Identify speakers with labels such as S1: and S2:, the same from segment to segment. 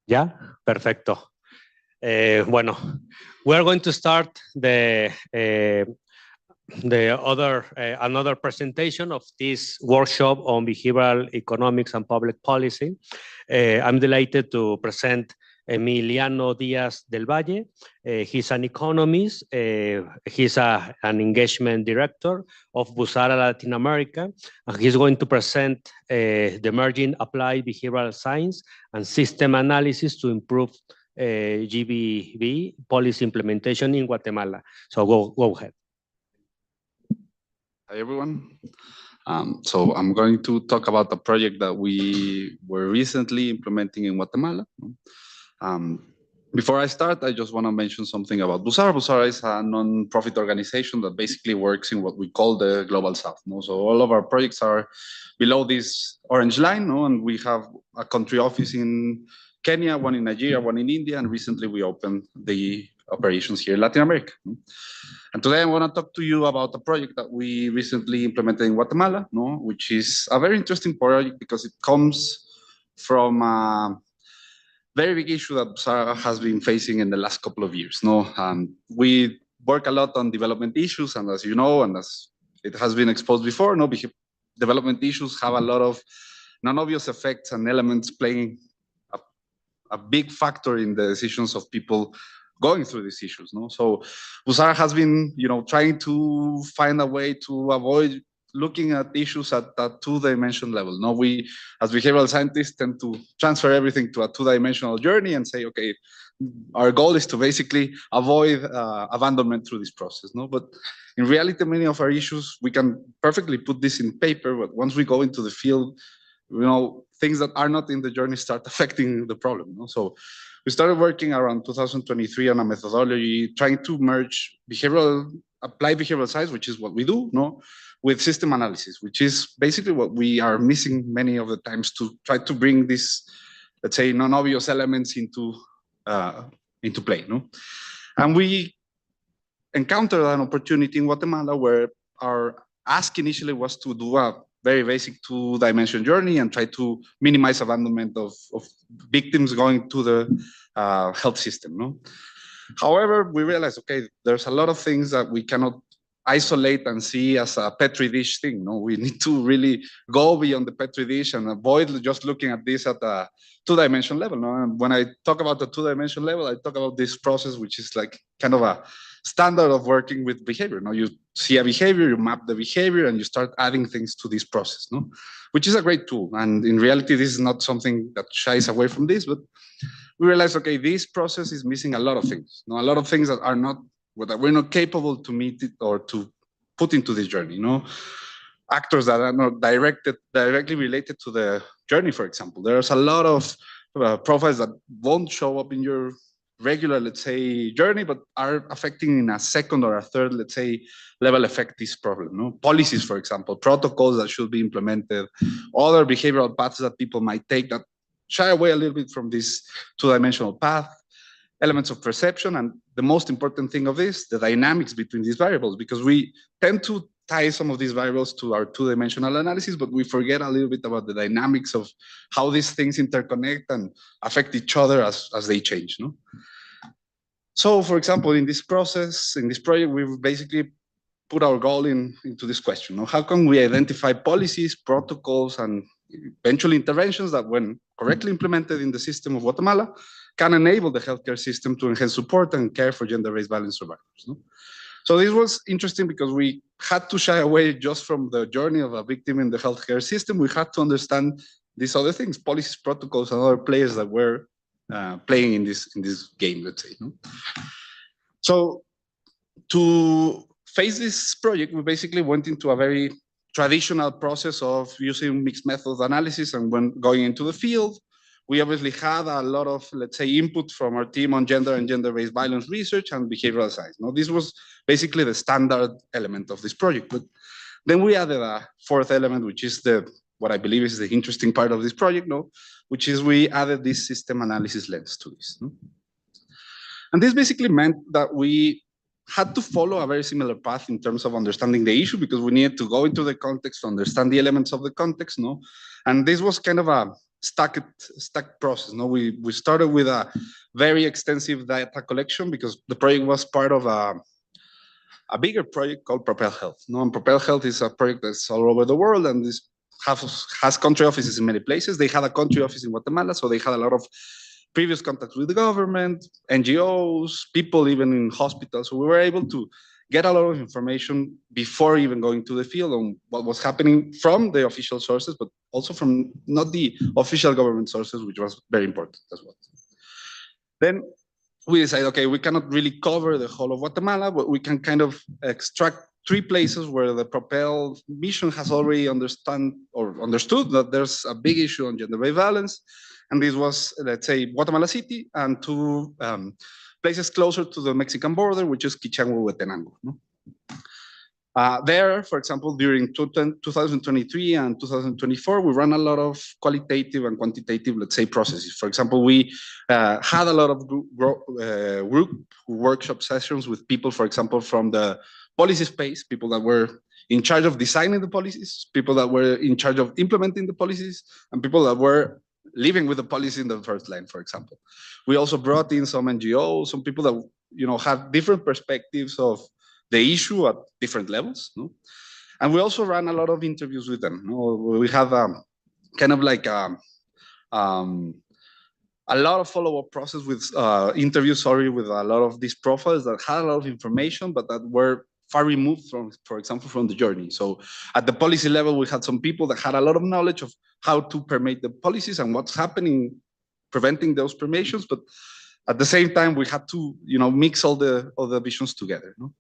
S1: Yeah, perfecto. Bueno, we are going to start another presentation of this workshop on behavioral economics and public policy. I'm delighted to present Emiliano Diaz del Valle. He's an economist. He's an engagement director of Busara Latin America. And he's going to present the emerging applied behavioral science and system analysis to improve GBV policy implementation in Guatemala. So go ahead.
S2: Hi, everyone. So I'm going to talk about a project that we were recently implementing in Guatemala. Before I start, I just want to mention something about Busara. Busara is a non-profit organization that basically works in what we call the Global South. So all of our projects are below this orange line, and we have a country office in Kenya, one in Nigeria, one in India, and recently we opened the operations here in Latin America. And today I want to talk to you about a project that we recently implemented in Guatemala, which is a very interesting project because it comes from a very big issue that Busara has been facing in the last couple of years. We work a lot on development issues, and as you know, and as it has been exposed before, development issues have a lot of non-obvious effects and elements playing a big factor in the decisions of people going through these issues. So Busara has been, trying to find a way to avoid looking at issues at a two-dimensional level. We, as behavioral scientists, tend to transfer everything to a two-dimensional journey and say, okay, our goal is to basically avoid abandonment through this process. But in reality, many of our issues, we can perfectly put this in paper, but once we go into the field, things that are not in the journey start affecting the problem. So we started working around 2023 on a methodology trying to merge applied behavioral science, which is what we do, with system analysis, which is basically what we are missing many of the times to try to bring this, let's say, non-obvious elements into play. And we encountered an opportunity in Guatemala where our ask initially was to do a very basic two-dimension journey and try to minimize abandonment of victims going to the health system. However, we realized, okay, there's a lot of things that we cannot isolate and see as a petri dish thing. We need to really go beyond the petri dish and avoid just looking at this at a two-dimensional level. And when I talk about the two-dimensional level, I talk about this process, which is like kind of a standard of working with behavior. You see a behavior, you map the behavior, and you start adding things to this process, which is a great tool. And in reality, this is not something that shies away from this, but we realized, okay, this process is missing a lot of things, a lot of things that are not, that we're not capable to meet it or to put into this journey. Actors that are not directly related to the journey, for example. There's a lot of profiles that won't show up in your regular, let's say, journey, but are affecting in a second or a third, let's say, level effect this problem. Policies, for example, protocols that should be implemented, other behavioral paths that people might take that shy away a little bit from this two-dimensional path, elements of perception, and the most important thing of this, the dynamics between these variables, because we tend to tie some of these variables to our two-dimensional analysis, but we forget a little bit about the dynamics of how these things interconnect and affect each other as they change. So, for example, in this process, in this project, we've basically put our goal into this question. How can we identify policies, protocols, and eventually interventions that, when correctly implemented in the system of Guatemala, can enable the healthcare system to enhance support and care for gender-based violence survivors. So this was interesting because we had to shy away just from the journey of a victim in the healthcare system. We had to understand these other things, policies, protocols, and other players that were playing in this game, let's say. So to face this project, we basically went into a very traditional process of using mixed methods analysis, and when going into the field, we obviously had a lot of, let's say, input from our team on gender and gender-based violence research and behavioral science. This was basically the standard element of this project. But then we added a fourth element, which is what I believe is the interesting part of this project, which is we added this system analysis lens to this. And this basically meant that we had to follow a very similar path in terms of understanding the issue, because we needed to go into the context to understand the elements of the context. And this was kind of a stacked process. No, we started with a very extensive data collection because the project was part of a bigger project called Propel Health. No, and Propel Health is a project that's all over the world, and this has country offices in many places. They had a country office in Guatemala, so they had a lot of previous contacts with the government, NGOs, people even in hospitals. So we were able to get a lot of information before even going to the field on what was happening from the official sources, but also from not the official government sources, which was very important as well. Then we decided, okay, we cannot really cover the whole of Guatemala, but we can kind of extract 3 places where the Propel mission has already understood that there's a big issue on gender-based violence. And this was, let's say, Guatemala City and 2 places closer to the Mexican border, which is Quichango, Huetenango. No? There, for example, during 2023 and 2024, we ran a lot of qualitative and quantitative, let's say, processes. For example, we had a lot of group workshop sessions with people, for example, from the policy space, people that were in charge of designing the policies, people that were in charge of implementing the policies, and people that were living with the policy in the first line, for example. We also brought in some NGOs, some people that had different perspectives of the issue at different levels. No? And we also ran a lot of interviews with them. No? We have kind of like a lot of follow-up process with interviews, with a lot of these profiles that had a lot of information, but that were far removed from, for example, from the journey. So at the policy level, we had some people that had a lot of knowledge of how to permeate the policies and what's happening, preventing those permeations. But at the same time, we had to, mix all the visions together. No?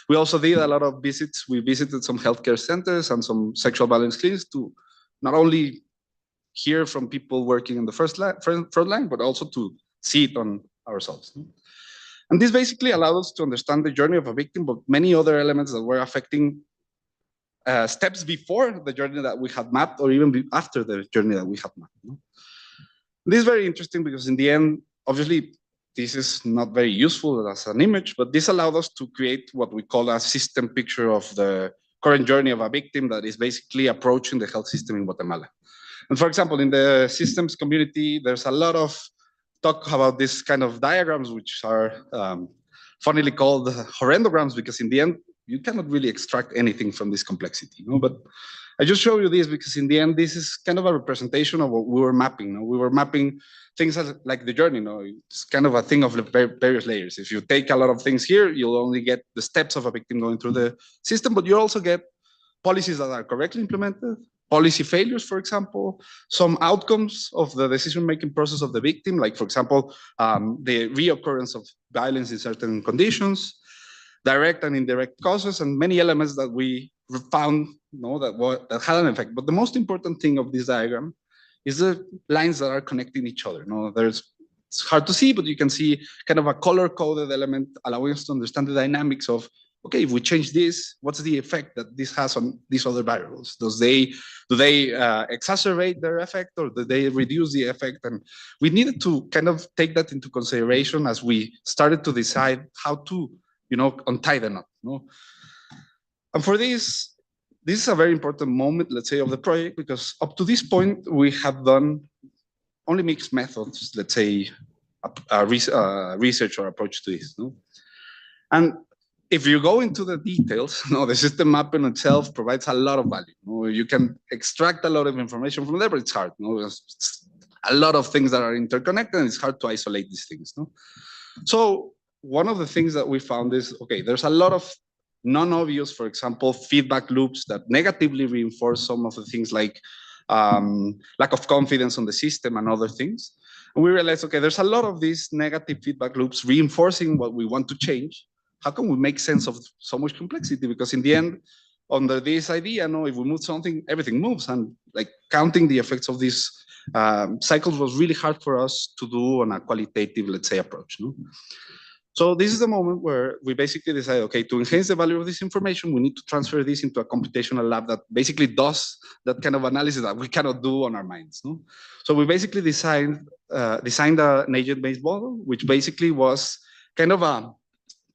S2: We also did a lot of visits. We visited some healthcare centers and some sexual violence clinics to not only hear from people working in the front line, but also to see it on ourselves. No? And this basically allowed us to understand the journey of a victim, but many other elements that were affecting steps before the journey that we had mapped, or even after the journey that we had mapped. No? This is very interesting because in the end, obviously, this is not very useful as an image, but this allowed us to create what we call a system picture of the current journey of a victim that is basically approaching the health system in Guatemala. And for example, in the systems community, there's a lot of talk about this kind of diagrams, which are funnily called horrendograms, because in the end, you cannot really extract anything from this complexity. But I just show you this because in the end, this is kind of a representation of what we were mapping. We were mapping things like the journey. It's kind of a thing of various layers. If you take a lot of things here, you'll only get the steps of a victim going through the system, but you also get policies that are correctly implemented, policy failures, for example, some outcomes of the decision-making process of the victim, like, for example, the reoccurrence of violence in certain conditions, direct and indirect causes, and many elements that we found that had an effect. But the most important thing of this diagram is the lines that are connecting each other. It's hard to see, but you can see kind of a color-coded element allowing us to understand the dynamics of, okay, if we change this, what's the effect that this has on these other variables? Do they exacerbate their effect, or do they reduce the effect? And we needed to kind of take that into consideration as we started to decide how to, untie the knot. And for this is a very important moment, let's say, of the project, because up to this point, we have done only mixed methods, let's say, research or approach to this. And if you go into the details, the system mapping itself provides a lot of value. You can extract a lot of information from there, but it's hard. There's a lot of things that are interconnected, and it's hard to isolate these things. So one of the things that we found is, okay, there's a lot of non-obvious, for example, feedback loops that negatively reinforce some of the things like lack of confidence on the system and other things. And we realized, okay, there's a lot of these negative feedback loops reinforcing what we want to change. How can we make sense of so much complexity? Because in the end, under this idea, if we move something, everything moves. And like counting the effects of these cycles was really hard for us to do on a qualitative, let's say, approach. So this is the moment where we basically decide, okay, to enhance the value of this information, we need to transfer this into a computational lab that basically does that kind of analysis that we cannot do on our minds. So we basically designed an agent-based model, which basically was kind of a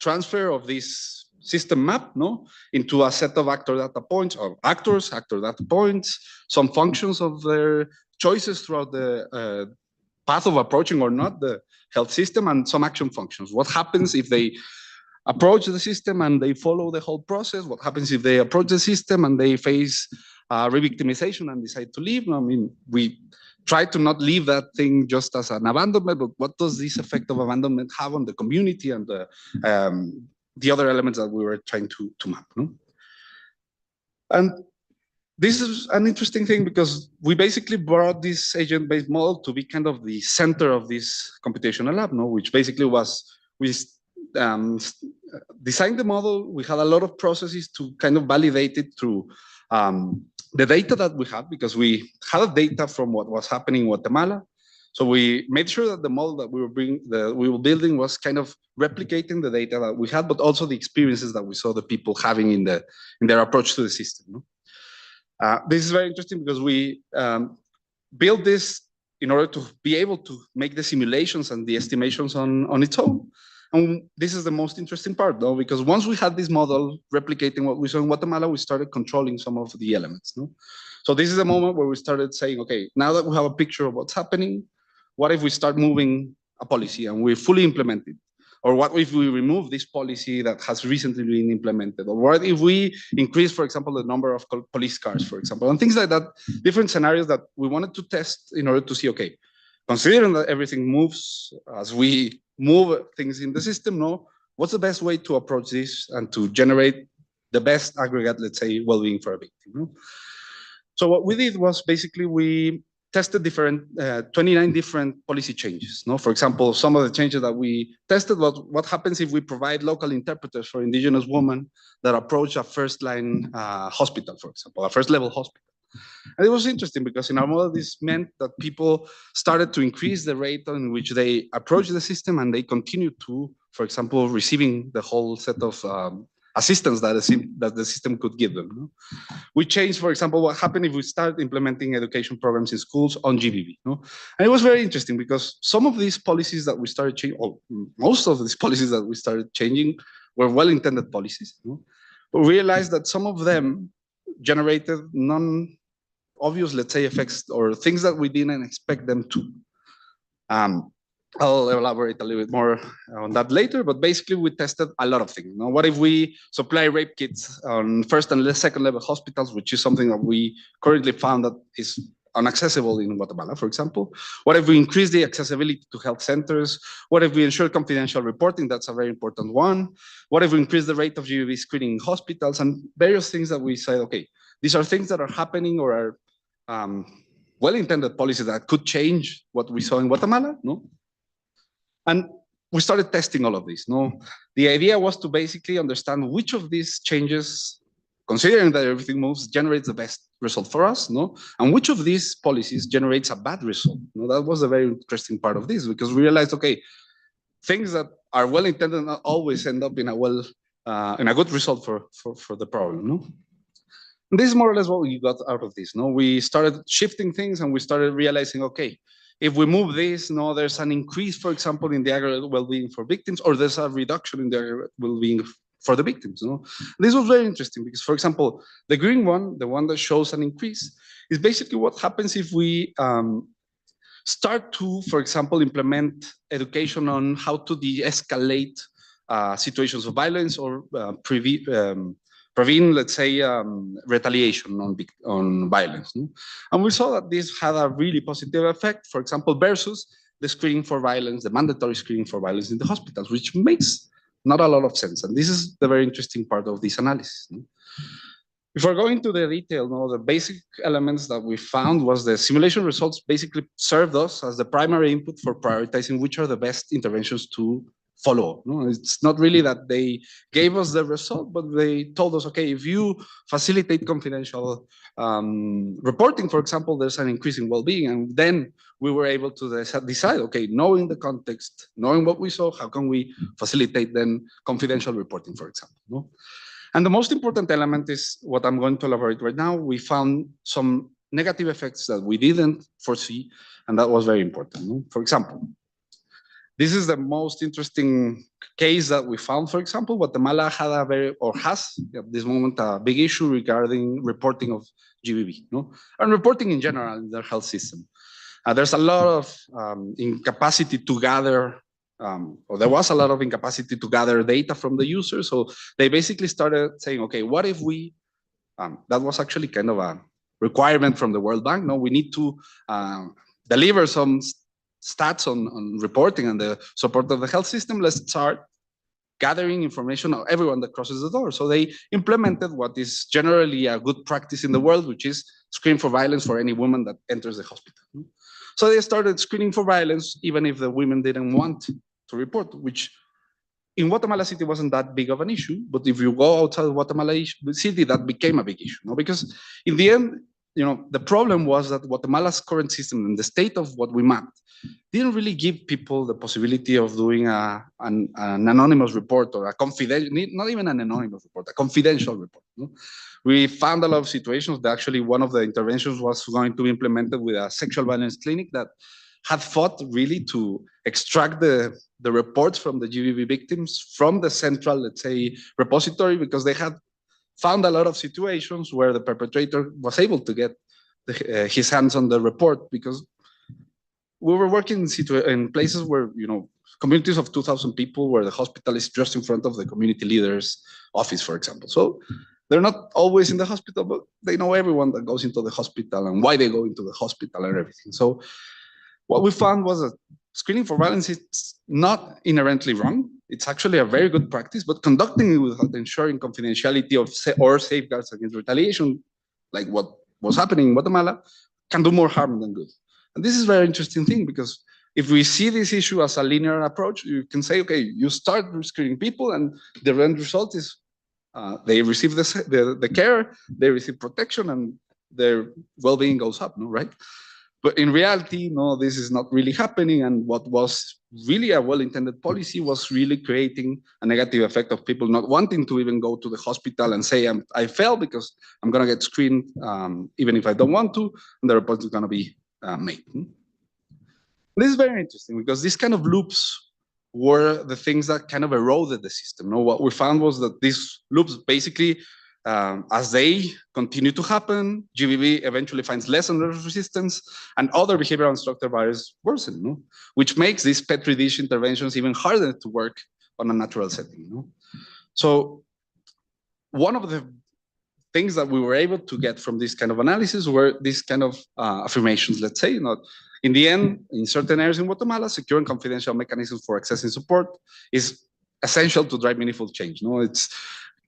S2: transfer of these system map, no, into a set of actor data points, or actors, actor data points, some functions of their choices throughout the path of approaching or not the health system, and some action functions. What happens if they approach the system and they follow the whole process? What happens if they approach the system and they face re-victimization and decide to leave? I mean, we try to not leave that thing just as an abandonment, but what does this effect of abandonment have on the community and the other elements that we were trying to map? No? And this is an interesting thing because we basically brought this agent-based model to be kind of the center of this computational lab, no? Which basically was, we designed the model. We had a lot of processes to kind of validate it through the data that we had, because we had data from what was happening in Guatemala. So we made sure that the model that we were building was kind of replicating the data that we had, but also the experiences that we saw the people having in their approach to the system. No? This is very interesting because we built this in order to be able to make the simulations and the estimations on its own. And this is the most interesting part, though, because once we had this model replicating what we saw in Guatemala, we started controlling some of the elements. No? So this is the moment where we started saying, okay, now that we have a picture of what's happening, what if we start moving a policy and we fully implement it? Or what if we remove this policy that has recently been implemented? Or what if we increase, for example, the number of police cars, for example, and things like that, different scenarios that we wanted to test in order to see, okay, considering that everything moves as we move things in the system, no, what's the best way to approach this and to generate the best aggregate, let's say, well-being for a victim? No? So what we did was basically we tested 29 different policy changes. No? For example, some of the changes that we tested was what happens if we provide local interpreters for indigenous women that approach a first-line hospital, for example, a first-level hospital. And it was interesting because in our model, this meant that people started to increase the rate in which they approach the system, and they continue to, for example, receiving the whole set of assistance that the system could give them. No? We changed, for example, what happened if we start implementing education programs in schools on GBV. No? And it was very interesting because some of these policies that we started changing, or most of these policies that we started changing were well-intended policies. No? But we realized that some of them generated non-obvious, let's say, effects or things that we didn't expect them to. I'll elaborate a little bit more on that later, but basically we tested a lot of things. You know, what if we supply rape kits on first and second level hospitals, which is something that we currently found that is inaccessible in Guatemala, for example? What if we increase the accessibility to health centers? What if we ensure confidential reporting? That's a very important one. What if we increase the rate of GBV screening in hospitals? And various things that we said, okay, these are things that are happening or are well-intended policies that could change what we saw in Guatemala, no? And we started testing all of this. No, the idea was to basically understand which of these changes, considering that everything moves, generates the best result for us. No, and which of these policies generates a bad result. No, that was a very interesting part of this because we realized, okay, things that are well intended not always end up in a good result for the problem. No. And this is more or less what we got out of this. No, we started shifting things and we started realizing, okay, if we move this, no, there's an increase, for example, in the aggregate well-being for victims, or there's a reduction in the aggregate well-being for the victims. No? This was very interesting because, for example, the green one, the one that shows an increase, is basically what happens if we start to, for example, implement education on how to de-escalate situations of violence or prevent, let's say, retaliation on violence. No? And we saw that this had a really positive effect, for example, versus the screening for violence, the mandatory screening for violence in the hospitals, which makes not a lot of sense. And this is the very interesting part of this analysis. No? Before going into the detail, no, the basic elements that we found was the simulation results basically served us as the primary input for prioritizing which are the best interventions to follow. No, it's not really that they gave us the result, but they told us, okay, if you facilitate confidential reporting, for example, there's an increase in well-being. And then we were able to decide, okay, knowing the context, knowing what we saw, how can we facilitate then confidential reporting, for example. No? And the most important element is what I'm going to elaborate right now. We found some negative effects that we didn't foresee, and that was very important. No? For example, This is the most interesting case that we found. For example, Guatemala had has at this moment a big issue regarding reporting of GBV, no, and reporting in general in their health system. There's a lot of incapacity to gather, or there was a lot of incapacity to gather data from the users. So they basically started saying, okay, what if we, that was actually kind of a requirement from the World Bank. No, we need to deliver some stats on reporting and the support of the health system. Let's start gathering information of everyone that crosses the door. So they implemented what is generally a good practice in the world, which is screen for violence for any woman that enters the hospital. So they started screening for violence, even if the women didn't want to report, which in Guatemala City wasn't that big of an issue. But if you go outside Guatemala City, that became a big issue, no? Because in the end, the problem was that Guatemala's current system and the state of what we mapped didn't really give people the possibility of doing an anonymous report or a confidential, not even an anonymous report, a confidential report. No? We found a lot of situations that actually one of the interventions was going to be implemented with a sexual violence clinic that had fought really to extract the reports from the GBV victims from the central, let's say, repository, because they had found a lot of situations where the perpetrator was able to get his hands on the report, because we were working in places where, communities of 2,000 people, where the hospital is just in front of the community leader's office, for example. So they're not always in the hospital, but they know everyone that goes into the hospital and why they go into the hospital and everything. So what we found was that screening for violence is not inherently wrong. It's actually a very good practice, but conducting it without ensuring confidentiality or safeguards against retaliation, like what was happening in Guatemala, can do more harm than good. And this is a very interesting thing, because if we see this issue as a linear approach, you can say, okay, you start screening people and the end result is they receive the care, they receive protection, and their well-being goes up, no, right? But in reality, no, this is not really happening. And what was really a well-intended policy was really creating a negative effect of people not wanting to even go to the hospital and say, I failed because I'm going to get screened, even if I don't want to, and the report is going to be made. This is very interesting, because these kind of loops were the things that kind of eroded the system. No, what we found was that these loops basically, as they continue to happen, GBV eventually finds less and less resistance, and other behavioral and structural barriers worsen, no? Which makes these Petri dish interventions even harder to work on a natural setting. No? So one of the things that we were able to get from this kind of analysis were these kind of affirmations, let's say. In the end, in certain areas in Guatemala, secure and confidential mechanisms for accessing support is essential to drive meaningful change. No, it's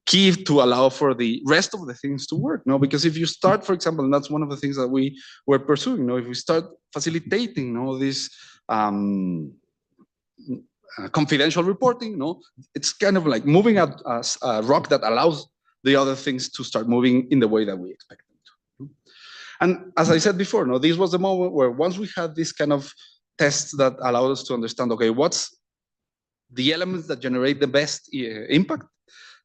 S2: key to allow for the rest of the things to work. No, because if you start, for example, and that's one of the things that we were pursuing. No, if we start facilitating, this confidential reporting, it's kind of like moving a rock that allows the other things to start moving in the way that we expect them to. And as I said before, this was the moment where once we had this kind of tests that allowed us to understand, okay, what's the elements that generate the best impact,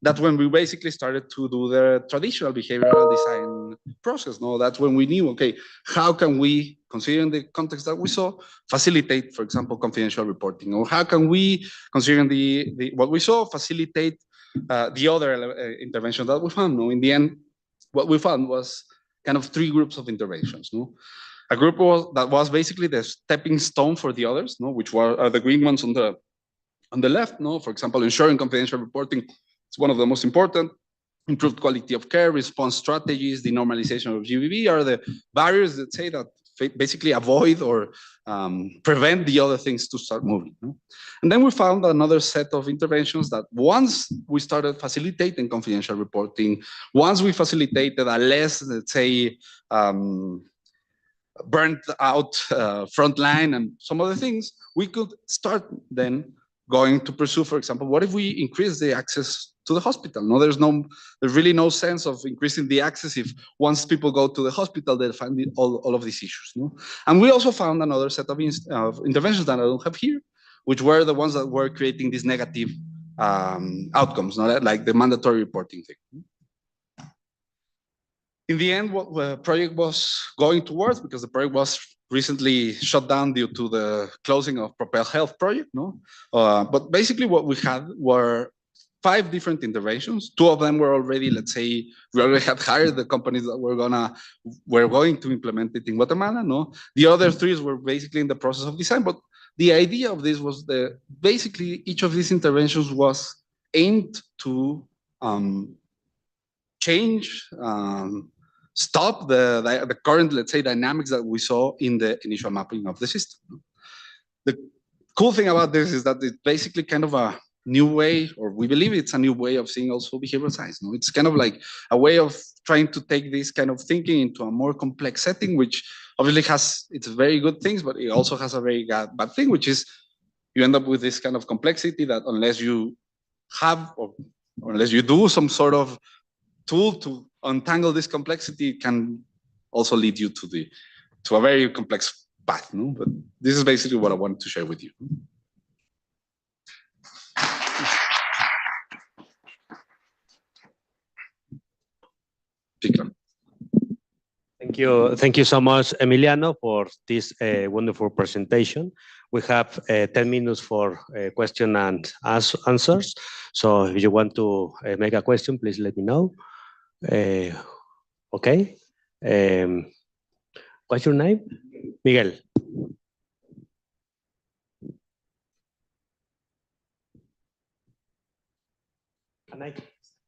S2: that's when we basically started to do the traditional behavioral design process. That's when we knew, okay, how can we, considering the context that we saw, facilitate, for example, confidential reporting, or how can we, considering what we saw, facilitate the other intervention that we found. In the end, what we found was kind of three groups of interventions. A group that was basically the stepping stone for the others, which were the green ones on the left. For example, ensuring confidential reporting is one of the most important. Improved quality of care, response strategies, the normalization of GBV are the barriers that say that basically avoid or prevent the other things to start moving. And then we found another set of interventions that once we started facilitating confidential reporting, once we facilitated a less, let's say, burnt out frontline and some other things, we could start then going to pursue, for example, what if we increase the access to the hospital? There's really no sense of increasing the access if once people go to the hospital, they'll find all of these issues. And we also found another set of interventions that I don't have here, which were the ones that were creating these negative outcomes, like the mandatory reporting thing. In the end, what the project was going towards, because the project was recently shut down due to the closing of Propel Health project, no? But basically what we had were 5 different interventions. 2 of them were already, let's say, we already had hired the companies that were going to implement it in Guatemala, no? The other 3 were basically in the process of design, but the idea of this was that basically each of these interventions was aimed to change, stop the current, let's say, dynamics that we saw in the initial mapping of the system. The cool thing about this is that it's basically kind of a new way, or we believe it's a new way of seeing also behavioral science. No, it's kind of like a way of trying to take this kind of thinking into a more complex setting, which obviously has its very good things, but it also has a very bad thing, which is you end up with this kind of complexity that unless you have or unless you do some sort of tool to untangle this complexity, can also lead you to a very complex path. No? But this is basically what I wanted to share with you.
S1: Thank you so much, Emiliano, for this wonderful presentation. We have 10 minutes for question and answers. So if you want to make a question, please let me know. Okay. What's your name? Miguel.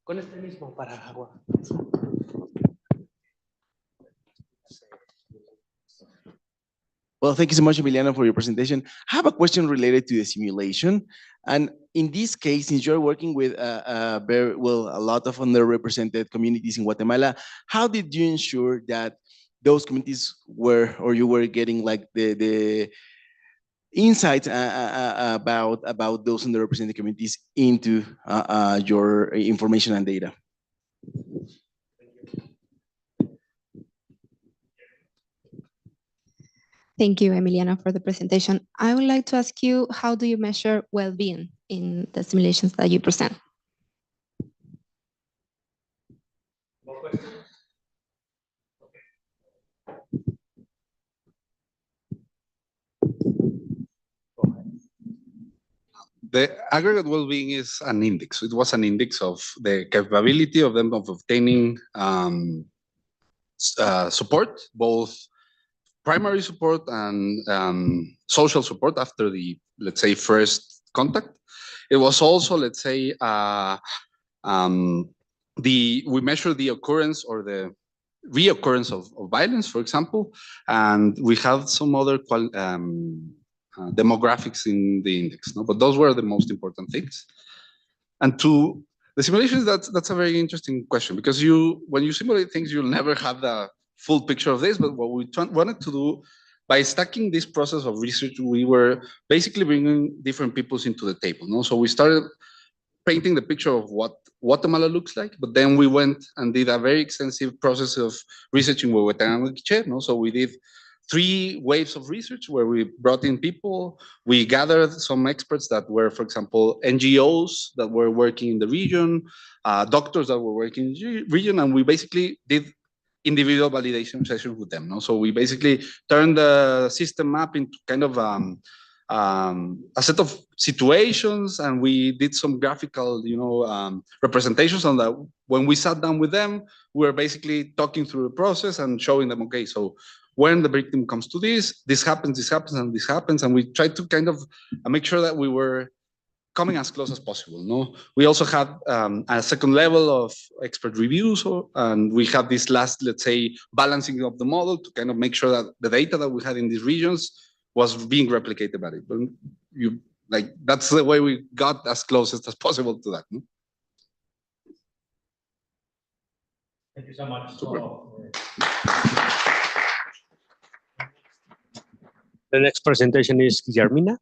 S1: Con este mismo para agua.
S3: Well, thank you so much, Emiliano, for your presentation. I have a question related to the simulation. And in this case, since you're working with a lot of underrepresented communities in Guatemala, how did you ensure that those communities were, or you were getting like the insights about those underrepresented communities into your information and data?
S4: Thank you, Emiliano, for the presentation. I would like to ask you, how do you measure well-being in the simulations that you present?
S2: The aggregate well-being is an index. It was an index of the capability of them of obtaining support, both primary support and social support after the, let's say, first contact. It was also, let's say, we measure the occurrence or the reoccurrence of violence, for example, and we have some other demographics in the index, no? But those were the most important things. And to the simulations, that's a very interesting question, because when you simulate things, you'll never have the full picture of this. But what we wanted to do by stacking this process of research, we were basically bringing different peoples into the table. No? So we started painting the picture of what Guatemala looks like, but then we went and did a very extensive process of researching Huehuetenango. No? So we did 3 waves of research where we brought in people. We gathered some experts that were, for example, NGOs that were working in the region, doctors that were working in the region, and we basically did individual validation sessions with them. No? So we basically turned the system map into kind of a set of situations, and we did some graphical, representations on that. When we sat down with them, we were basically talking through the process and showing them, okay, so when the victim comes to this happens, and this happens, and we tried to kind of make sure that we were coming as close as possible. No, we also had a second level of expert reviews, and we had this last, let's say, balancing of the model to kind of make sure that the data that we had in these regions was being replicated by it. But that's the way we got as close as possible to that. No?
S1: Thank you so much. The next presentation is Guillermina.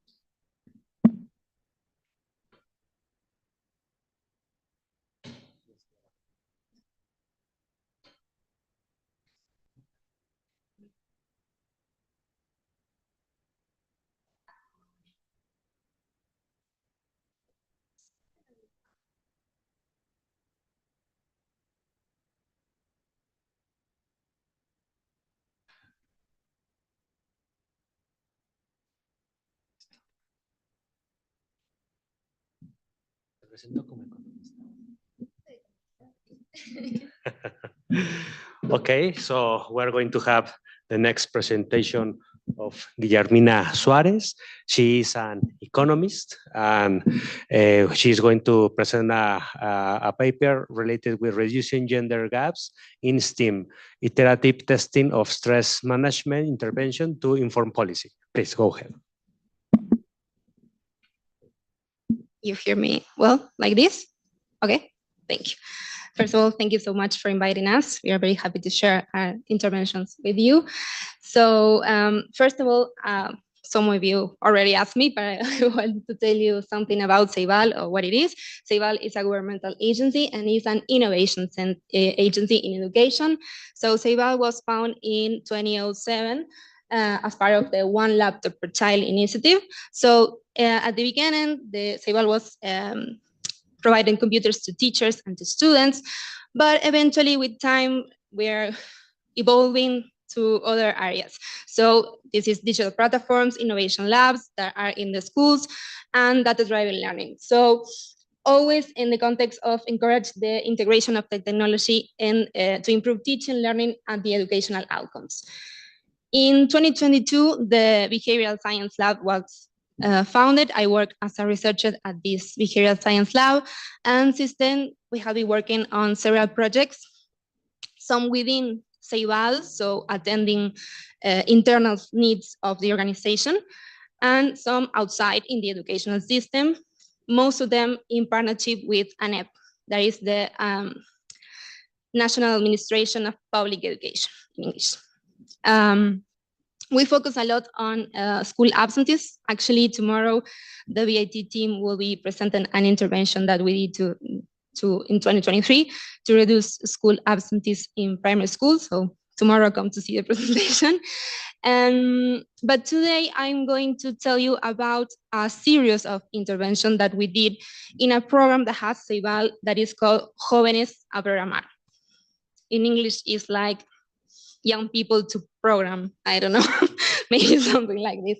S1: Okay, so we're going to have the next presentation of Guillermina Suarez. She is an economist, and she's going to present a paper related with reducing gender gaps in STEAM, iterative testing of stress management intervention to inform policy. Please go ahead.
S4: You hear me well, like this? Okay, thank you. First of all, thank you so much for inviting us. We are very happy to share our interventions with you. So first of all, some of you already asked me, but I wanted to tell you something about CEIVAL or what it is. CEIVAL is a governmental agency and is an innovation agency in education. So CEIVAL was founded in 2007 as part of the One Laptop per Child initiative. So at the beginning, the CEIVAL was providing computers to teachers and to students, but eventually with time, we're evolving to other areas. So this is digital platforms, innovation labs that are in the schools, and data-driven learning. So always in the context of encourage the integration of the technology and to improve teaching, learning, and the educational outcomes. In 2022, the Behavioral Science Lab was founded. I work as a researcher at this Behavioral Science Lab, and since then, we have been working on several projects, some within CEIVAL, so attending internal needs of the organization, and some outside in the educational system, most of them in partnership with ANEP, that is the National Administration of Public Education in English. We focus a lot on school absentees. Actually, tomorrow, the VIT team will be presenting an intervention that we did in 2023 to reduce school absentees in primary schools. So tomorrow, come to see the presentation. But today, I'm going to tell you about a series of interventions that we did in a program that has CEIVAL that is called Jóvenes a Programar. In English, it's like young people to program. I don't know, maybe something like this.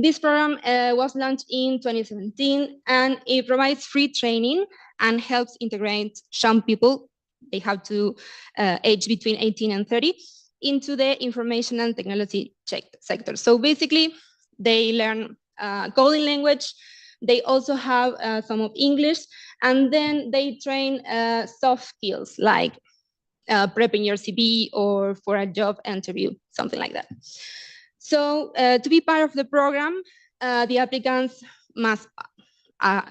S4: This program was launched in 2017, and it provides free training and helps integrate young people. They have to age between 18 and 30 into the information and technology sector. So basically, they learn coding language. They also have some of English, and then they train soft skills like prepping your CV or for a job interview, something like that. So to be part of the program, the applicants must,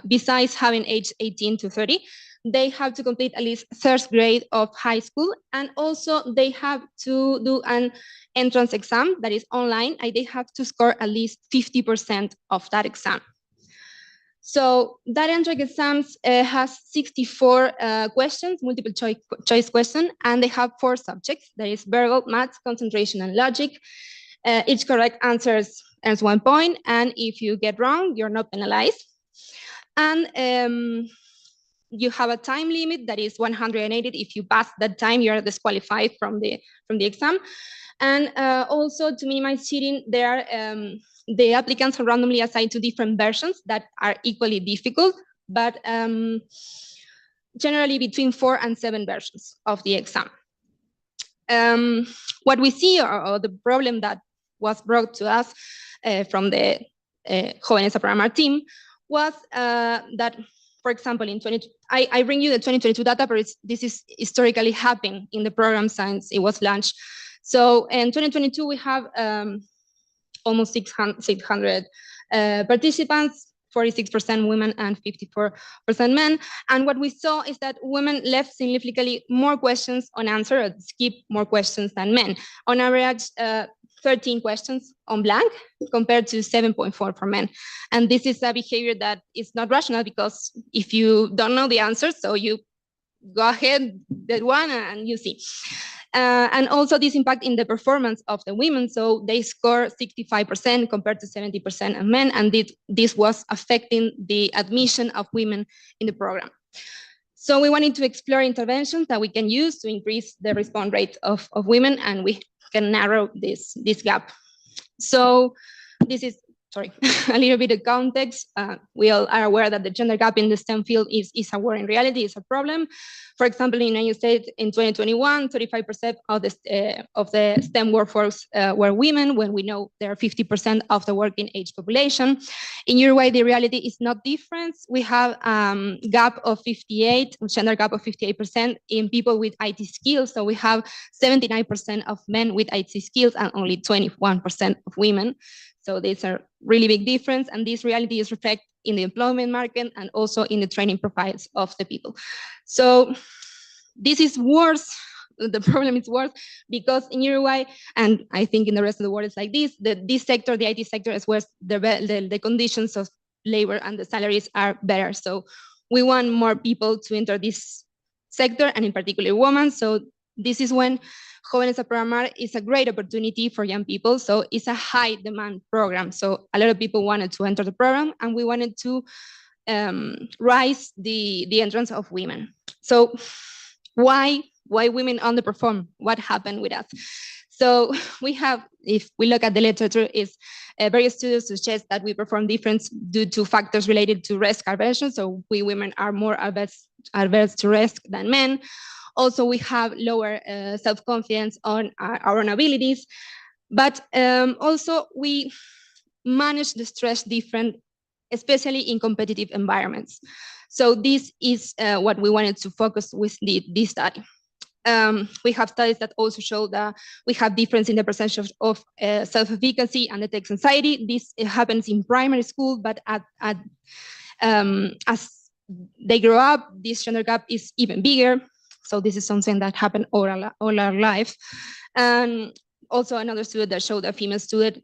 S4: besides having age 18 to 30, they have to complete at least third grade of high school, and also they have to do an entrance exam that is online, and they have to score at least 50% of that exam. So that entrance exams has 64 questions, multiple choice question, and they have 4 subjects. There is verbal, maths, concentration, and logic. Each correct answer earns 1 point, and if you get wrong, you're not penalized. And you have a time limit that is 180. If you pass that time, you're disqualified from the exam. And also to minimize cheating, there are the applicants are randomly assigned to different versions that are equally difficult, but generally between 4 and 7 versions of the exam. What we see, or the problem that was brought to us from the Jóvenes a Programar team, was that, for example, in I bring you the 2022 data, but this is historically happened in the program since it was launched. So in 2022, we have almost 600 participants, 46% women and 54% men. And what we saw is that women left significantly more questions unanswered, or skip more questions than men. On average, 13 questions on blank compared to 7.4 for men. And this is a behavior that is not rational, because if you don't know the answer, so you go ahead, that one, and you see. And also this impact in the performance of the women. So they score 65% compared to 70% of men, and this was affecting the admission of women in the program. So we wanted to explore interventions that we can use to increase the response rate of women, and we can narrow this gap. So this is sorry, a little bit of context. We all are aware that the gender gap in the STEM field is a worrying reality, is a problem. For example, in the United States in 2021, 35% of the STEM workforce were women, when we know there are 50% of the working age population. In Uruguay, the reality is not different. We have gap of 58, gender gap of 58% in people with IT skills. So we have 79% of men with IT skills and only 21% of women. So these are really big difference, and this reality is reflected in the employment market and also in the training profiles of the people. So this is worse. The problem is worse because in Uruguay, and I think in the rest of the world it's like this, this sector, the IT sector, is where the conditions of labor and the salaries are better. So we want more people to enter this sector, and in particular women. So this is when Jóvenes a Programar is a great opportunity for young people. So it's a high demand program. So a lot of people wanted to enter the program, and we wanted to rise the entrance of women. So why women underperform? What happened with us? So we have, if we look at the literature, is various studies suggest that we perform different due to factors related to risk aversion. So we women are more averse to risk than men. Also, we have lower self-confidence on our own abilities, but also we manage the stress different, especially in competitive environments. So this is what we wanted to focus with this study. We have studies that also show that we have difference in the percentage of self-efficacy and detect anxiety. This happens in primary school, but as they grow up, this gender gap is even bigger. So this is something that happened all our life. And also another study that showed that female students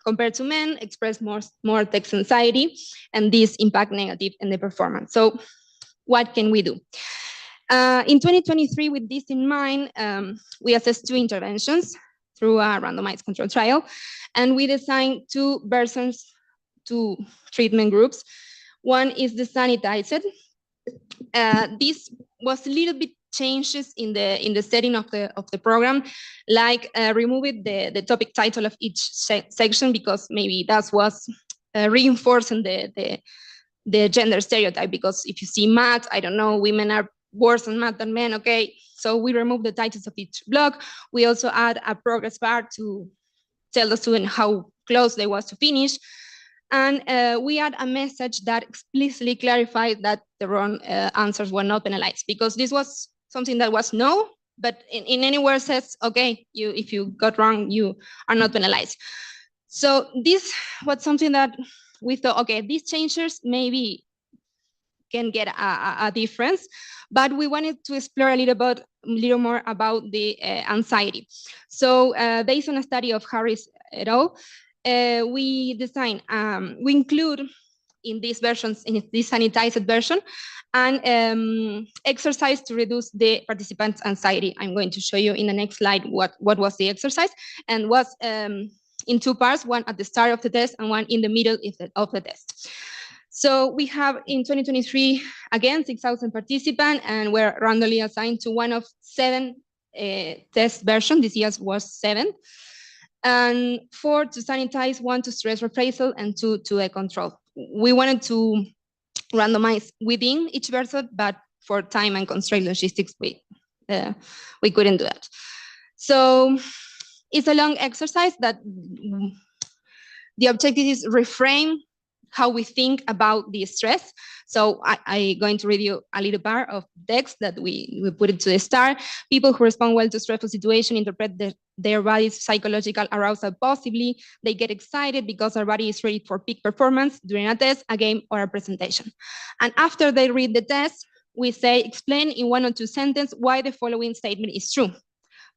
S4: compared to men express more text anxiety, and this impact negative in the performance. So what can we do? In 2023, with this in mind, we assessed 2 interventions through a randomized control trial, and we designed 2 versions, 2 treatment groups. One is the sanitized. This was a little bit changes in the setting of the program, like removing the topic title of each section, because maybe that was reinforcing the gender stereotype. Because if you see math, I don't know, women are worse on math than men. Okay, so we remove the titles of each block. We also add a progress bar to tell the student how close they was to finish. And we add a message that explicitly clarified that the wrong answers were not penalized, because this was something that was no, but in anywhere says, okay, if you got wrong, you are not penalized. So this was something that we thought, okay, these changes maybe can get a difference, but we wanted to explore a little more about the anxiety. So based on a study of Harris et al., we design, we include in these versions, in this sanitized version, and exercise to reduce the participants' anxiety. I'm going to show you in the next slide what was the exercise, and was in 2 parts, one at the start of the test and one in the middle of the test. So we have in 2023, again, 6,000 participants, and we're randomly assigned to one of 7 test versions. This year was 7. And 4 to sanitize, 1 to stress reprisal, and 2 to a control. We wanted to randomize within each version, but for time and constraint logistics, we couldn't do that. So it's a long exercise that the objective is reframe how we think about the stress. So I'm going to read you a little part of text that we put it to the start. People who respond well to stressful situation interpret their body's psychological arousal positively. They get excited because their body is ready for peak performance during a test, a game, or a presentation. And after they read the test, we say, explain in 1 or 2 sentences why the following statement is true.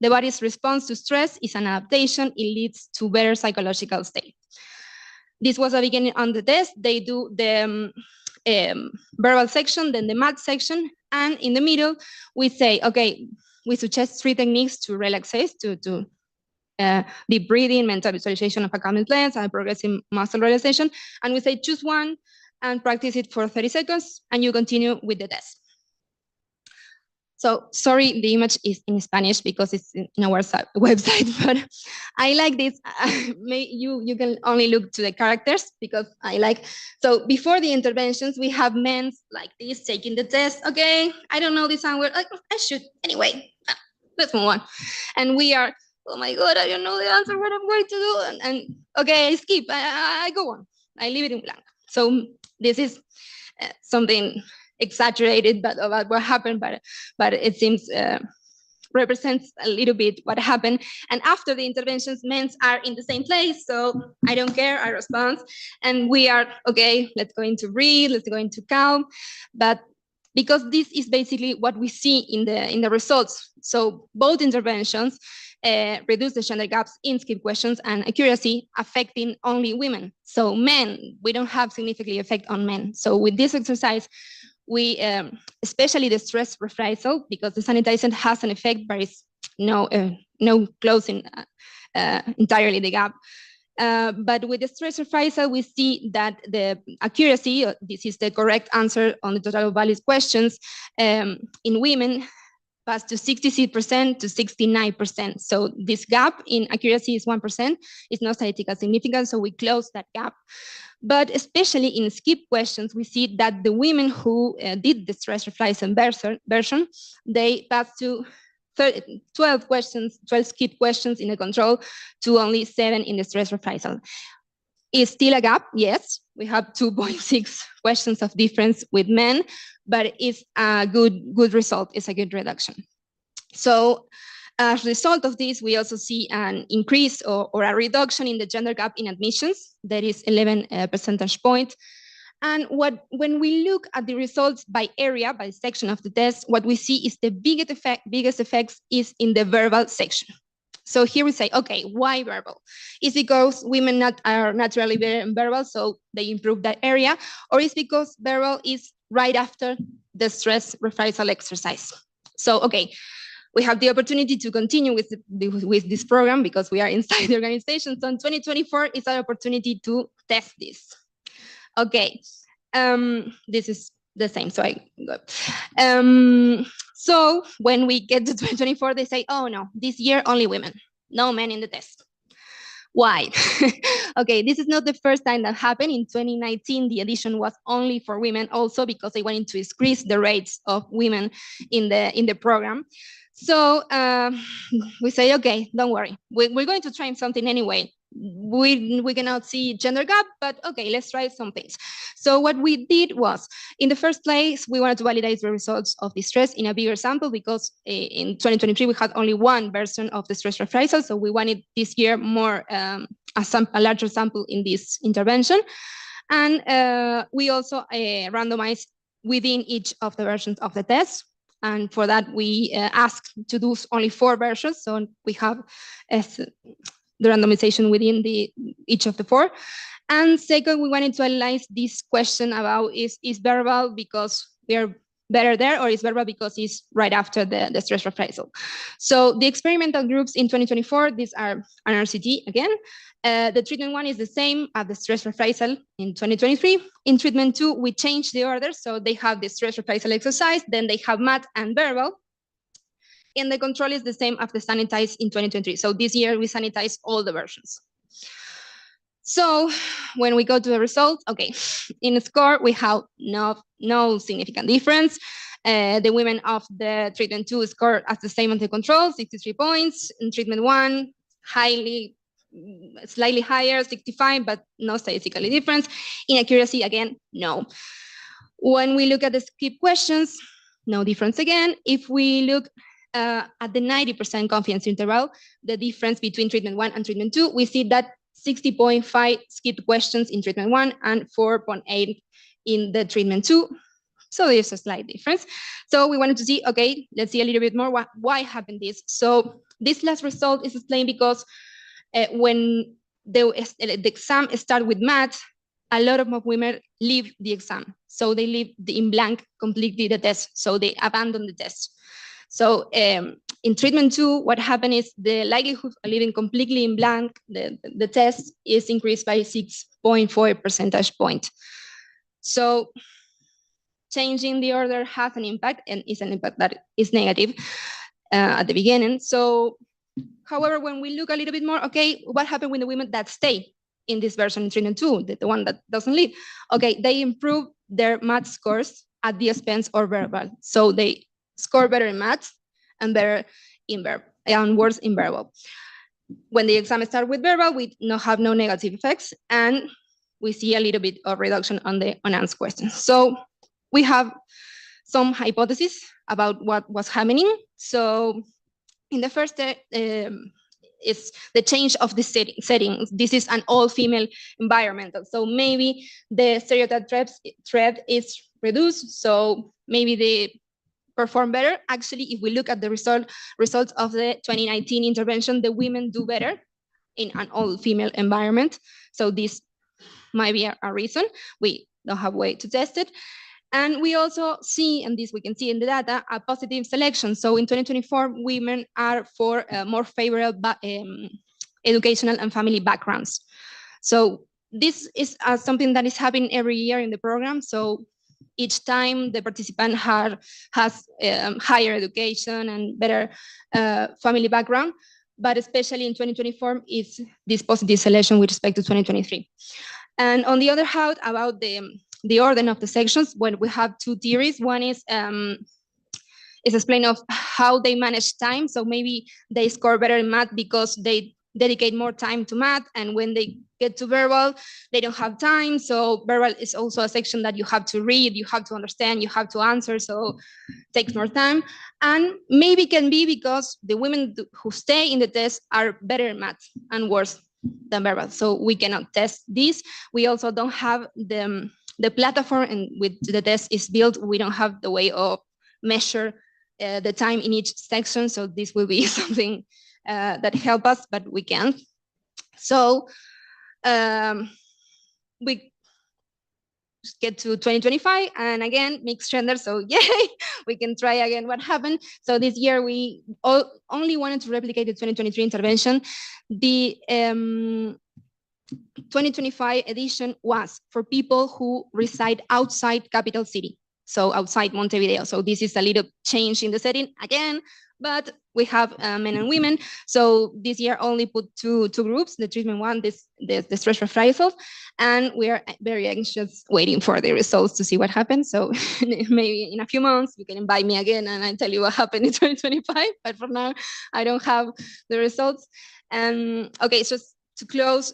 S4: The body's response to stress is an adaptation. It leads to better psychological state. This was the beginning on the test. They do the verbal section, then the math section, and in the middle, we say, okay, we suggest 3 techniques to relaxation, to deep breathing, mental visualization of a calming lens, and progressive muscle relaxation. And we say, choose one and practice it for 30 seconds, and you continue with the test. So sorry, the image is in Spanish because it's in our website, but I like this. You can only look to the characters because I like. So before the interventions, we have men like this taking the test. Okay, I don't know this answer. I should anyway. Let's move on. And we are, oh my God, I don't know the answer. What I'm going to do? And okay, I skip. I go on. I leave it in blank. So this is something exaggerated but about what happened, but it seems represents a little bit what happened. And after the interventions, men are in the same place, so I don't care, I respond. And we are, okay, let's go into read, let's go into count. But because this is basically what we see in the results. So both interventions reduce the gender gaps in skip questions and accuracy, affecting only women. So men, we don't have significant effect on men. So with this exercise, we, especially the stress reprisal, because the sanitizant has an effect, but it's no closing entirely the gap. But with the stress reprisal, we see that the accuracy, this is the correct answer on the total valid questions, in women passed to 66% to 69%. So this gap in accuracy is 1%. It's not statistically significant, so we close that gap. But especially in skip questions, we see that the women who did the stress reprisal version, they passed to 12 skip questions in the control to only 7 in the stress reprisal. Is still a gap, yes. We have 2.6 questions of difference with men, but it's a good result. It's a good reduction. So as a result of this, we also see an increase or a reduction in the gender gap in admissions. That is 11 percentage points. And when we look at the results by area, by section of the test, what we see is the biggest effects is in the verbal section. So here we say, okay, why verbal? Is it because women are naturally very verbal, so they improve that area? Or is it because verbal is right after the stress reprisal exercise? So, okay, we have the opportunity to continue with this program because we are inside the organization. So in 2024 is our opportunity to test this. Okay, this is the same, so I go. So when we get to 2024, they say, oh no, this year only women, no men in the test. Why? Okay, this is not the first time that happened. In 2019, the addition was only for women also because they wanted to increase the rates of women in the program. So we say, okay, don't worry. We're going to try something anyway. We cannot see gender gap, but okay, let's try some things. So what we did was, in the first place, we wanted to validate the results of the stress in a bigger sample because in 2023, we had only one version of the stress reprisal. So we wanted this year more, a larger sample in this intervention. And we also randomized within each of the versions of the test. And for that, we asked to do only 4 versions. So we have the randomization within each of the 4. And second, we wanted to analyze this question about is verbal because we are better there, or is verbal because it's right after the stress reprisal. So the experimental groups in 2024, these are an RCT again. The treatment 1 is the same as the stress reprisal in 2023. In treatment 2, we changed the order. So they have the stress reprisal exercise, then they have math and verbal. And the control is the same as the sanitized in 2023. So this year we sanitize all the versions. So when we go to the results, okay, in the score, we have no significant difference. The women of the treatment 2 score as the same as the control, 63 points. In treatment 1, slightly higher, 65, but no statistically difference. In accuracy, again, no. When we look at the skip questions, no difference again. If we look at the 90% confidence interval, the difference between treatment 1 and treatment 2, we see that 60.5 skipped questions in treatment 1 and 4.8 in the treatment 2. So there's a slight difference. So we wanted to see, okay, let's see a little bit more why happened this. So this last result is explained because when the exam starts with math, a lot of women leave the exam. So they leave in blank completely the test. So they abandon the test. So in treatment 2, what happened is the likelihood of leaving completely in blank the test is increased by 6.4 percentage point. So changing the order has an impact, and is an impact that is negative at the beginning. So, however, when we look a little bit more, okay, what happened with the women that stay in this version 3 and 2, the one that doesn't leave? Okay, they improve their math scores at the expense of verbal. So they score better in math and better in verb, and worse in verbal. When the exam starts with verbal, we have no negative effects, and we see a little bit of reduction on the unanswered questions. So we have some hypotheses about what was happening. So in the first is the change of the settings. This is an all-female environment, so maybe the stereotype threat is reduced, so maybe they perform better. Actually, if we look at the results of the 2019 intervention, the women do better in an all-female environment. So this might be a reason. We don't have a way to test it. And we also see, and this we can see in the data, a positive selection. So in 2024, women are for more favorable educational and family backgrounds. So this is something that is happening every year in the program. So each time the participant has higher education and better family background, but especially in 2024 is this positive selection with respect to 2023. And on the other hand, about the order of the sections, when we have two theories. One is explain of how they manage time. So maybe they score better in math because they dedicate more time to math, and when they get to verbal, they don't have time. So verbal is also a section that you have to read, you have to understand, you have to answer, so it takes more time. And maybe can be because the women who stay in the test are better in math and worse than verbal. So we cannot test this. We also don't have the platform in which the test is built. We don't have the way of measure the time in each section. So this will be something that help us, but we can't. So we get to 2025, and again, mixed gender. So yay, we can try again what happened. So this year we only wanted to replicate the 2023 intervention. The 2025 edition was for people who reside outside capital city, so outside Montevideo. So this is a little change in the setting again, but we have men and women. So this year only put two groups, the treatment one, the stress reprisal, and we are very anxious waiting for the results to see what happens. So maybe in a few months you can invite me again and I tell you what happened in 2025, but for now I don't have the results. And okay, so to close,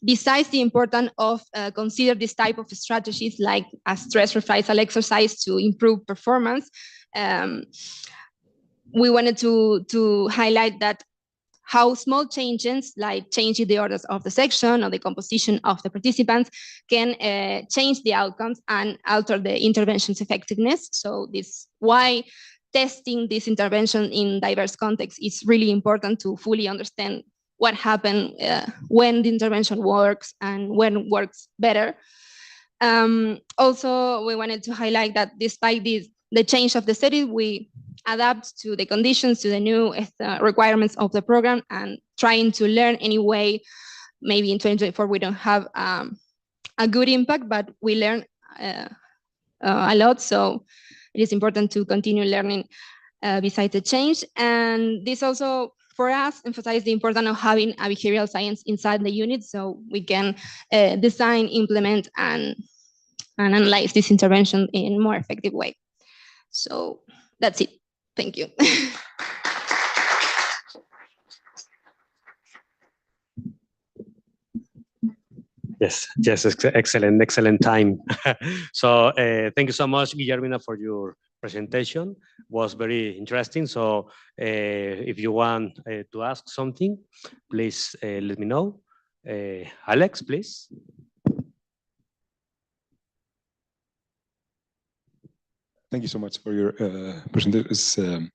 S4: besides the importance of consider this type of strategies like a stress reprisal exercise to improve performance, we wanted to highlight that how small changes, like changing the orders of the section or the composition of the participants, can change the outcomes and alter the intervention's effectiveness. So this why testing this intervention in diverse contexts is really important to fully understand what happened when the intervention works and when it works better. Also, we wanted to highlight that despite the change of the setting, we adapt to the conditions, to the new requirements of the program, and trying to learn anyway. Maybe in 2024 we don't have a good impact, but we learn a lot. So it is important to continue learning besides the change. And this also, for us, emphasize the importance of having a behavioral science inside the unit, so we can design, implement, and analyze this intervention in a more effective way. So that's it. Thank you.
S1: Yes, excellent time. So thank you so much, Guillermina, for your presentation. Was very interesting. So if you want to ask something, please let me know. Alex, please.
S5: Thank you so much for your presentation.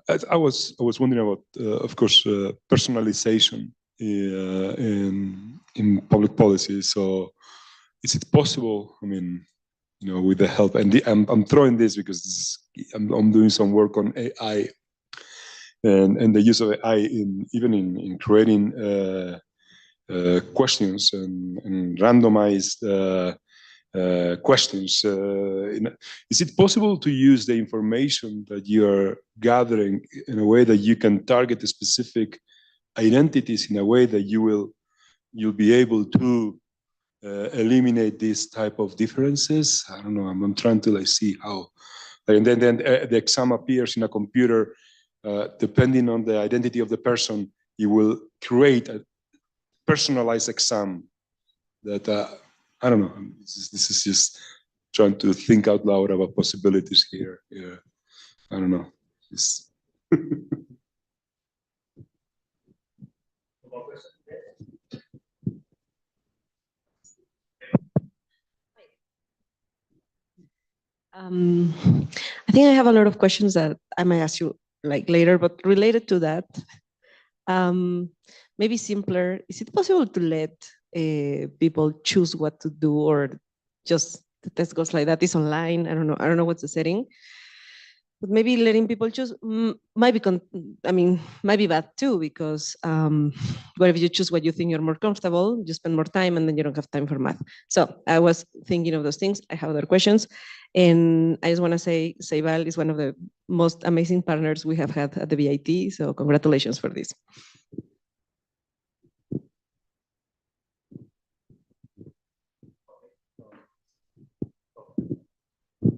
S5: I was wondering about, of course, personalization in public policy. So, is it possible? I mean, you know, with the help, and I'm throwing this because I'm doing some work on AI and the use of AI even in creating questions and randomized questions. Is it possible to use the information that you are gathering in a way that you can target specific identities in a way that you'll be able to eliminate these type of differences? I don't know. I'm trying to see how. And then the exam appears in a computer. Depending on the identity of the person, you will create a personalized exam that I don't know. This is just trying to think out loud about possibilities here. Yeah, I don't know.
S6: I think I have a lot of questions that I might ask you later, but related to that, maybe simpler. Is it possible to let people choose what to do, or just the test goes like that? Is online? I don't know. I don't know what's the setting. But maybe letting people choose might be bad too, because what if you choose what you think you're more comfortable, you spend more time and then you don't have time for math. So I was thinking of those things. I have other questions. And I just want to say, Ceibal is one of the most amazing partners we have had at the VIT. So congratulations for this.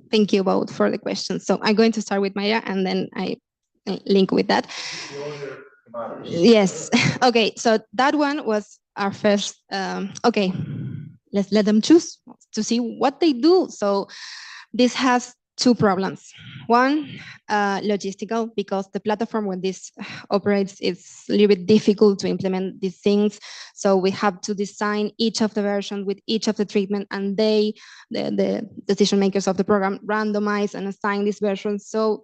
S4: Thank you both for the questions. So I'm going to start with Maya and then I link with that. Yes. Okay. So that one was our first. Okay. Let's let them choose to see what they do. So this has two problems. One, logistical, because the platform when this operates, it's a little bit difficult to implement these things. So we have to design each of the versions with each of the treatment, and the decision makers of the program, randomize and assign these versions. So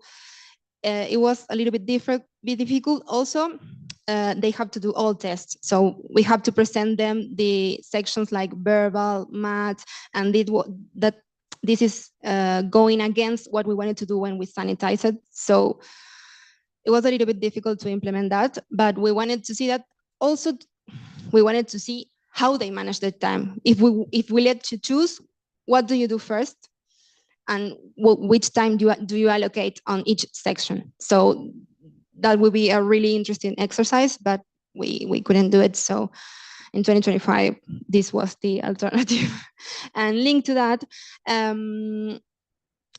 S4: it was a little bit difficult. Also, they have to do all tests. So we have to present them the sections like verbal, math, and that this is going against what we wanted to do when we sanitized it. So it was a little bit difficult to implement that, but we wanted to see that. Also, we wanted to see how they manage their time. If we let you choose, what do you do first? And which time do you allocate on each section? So that would be a really interesting exercise, but we couldn't do it. So in 2025, this was the alternative. And linked to that,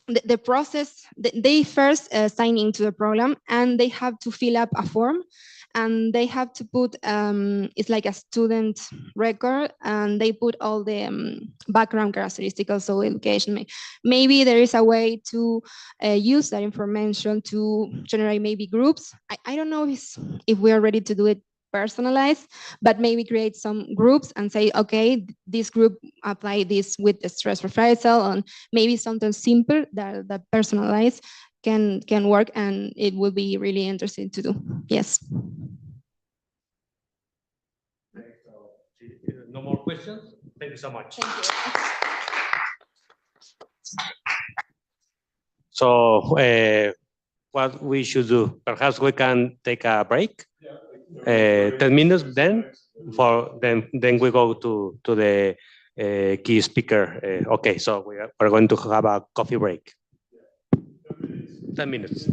S4: the process, they first sign into the program and they have to fill up a form, and they have to put, it's like a student record, and they put all the background characteristics, so education. Maybe there is a way to use that information to generate maybe groups. I don't know if we are ready to do it personalized, but maybe create some groups and say, okay, this group apply this with the stress reprisal, and maybe something simple that personalized can work, and it will be really interesting to do. Yes.
S1: No more questions? Thank you so much.
S4: Thank you.
S1: So what we should do, perhaps we can take a break, 10 minutes then, then we go to the key speaker. Okay, so we're going to have a coffee break. 10 minutes.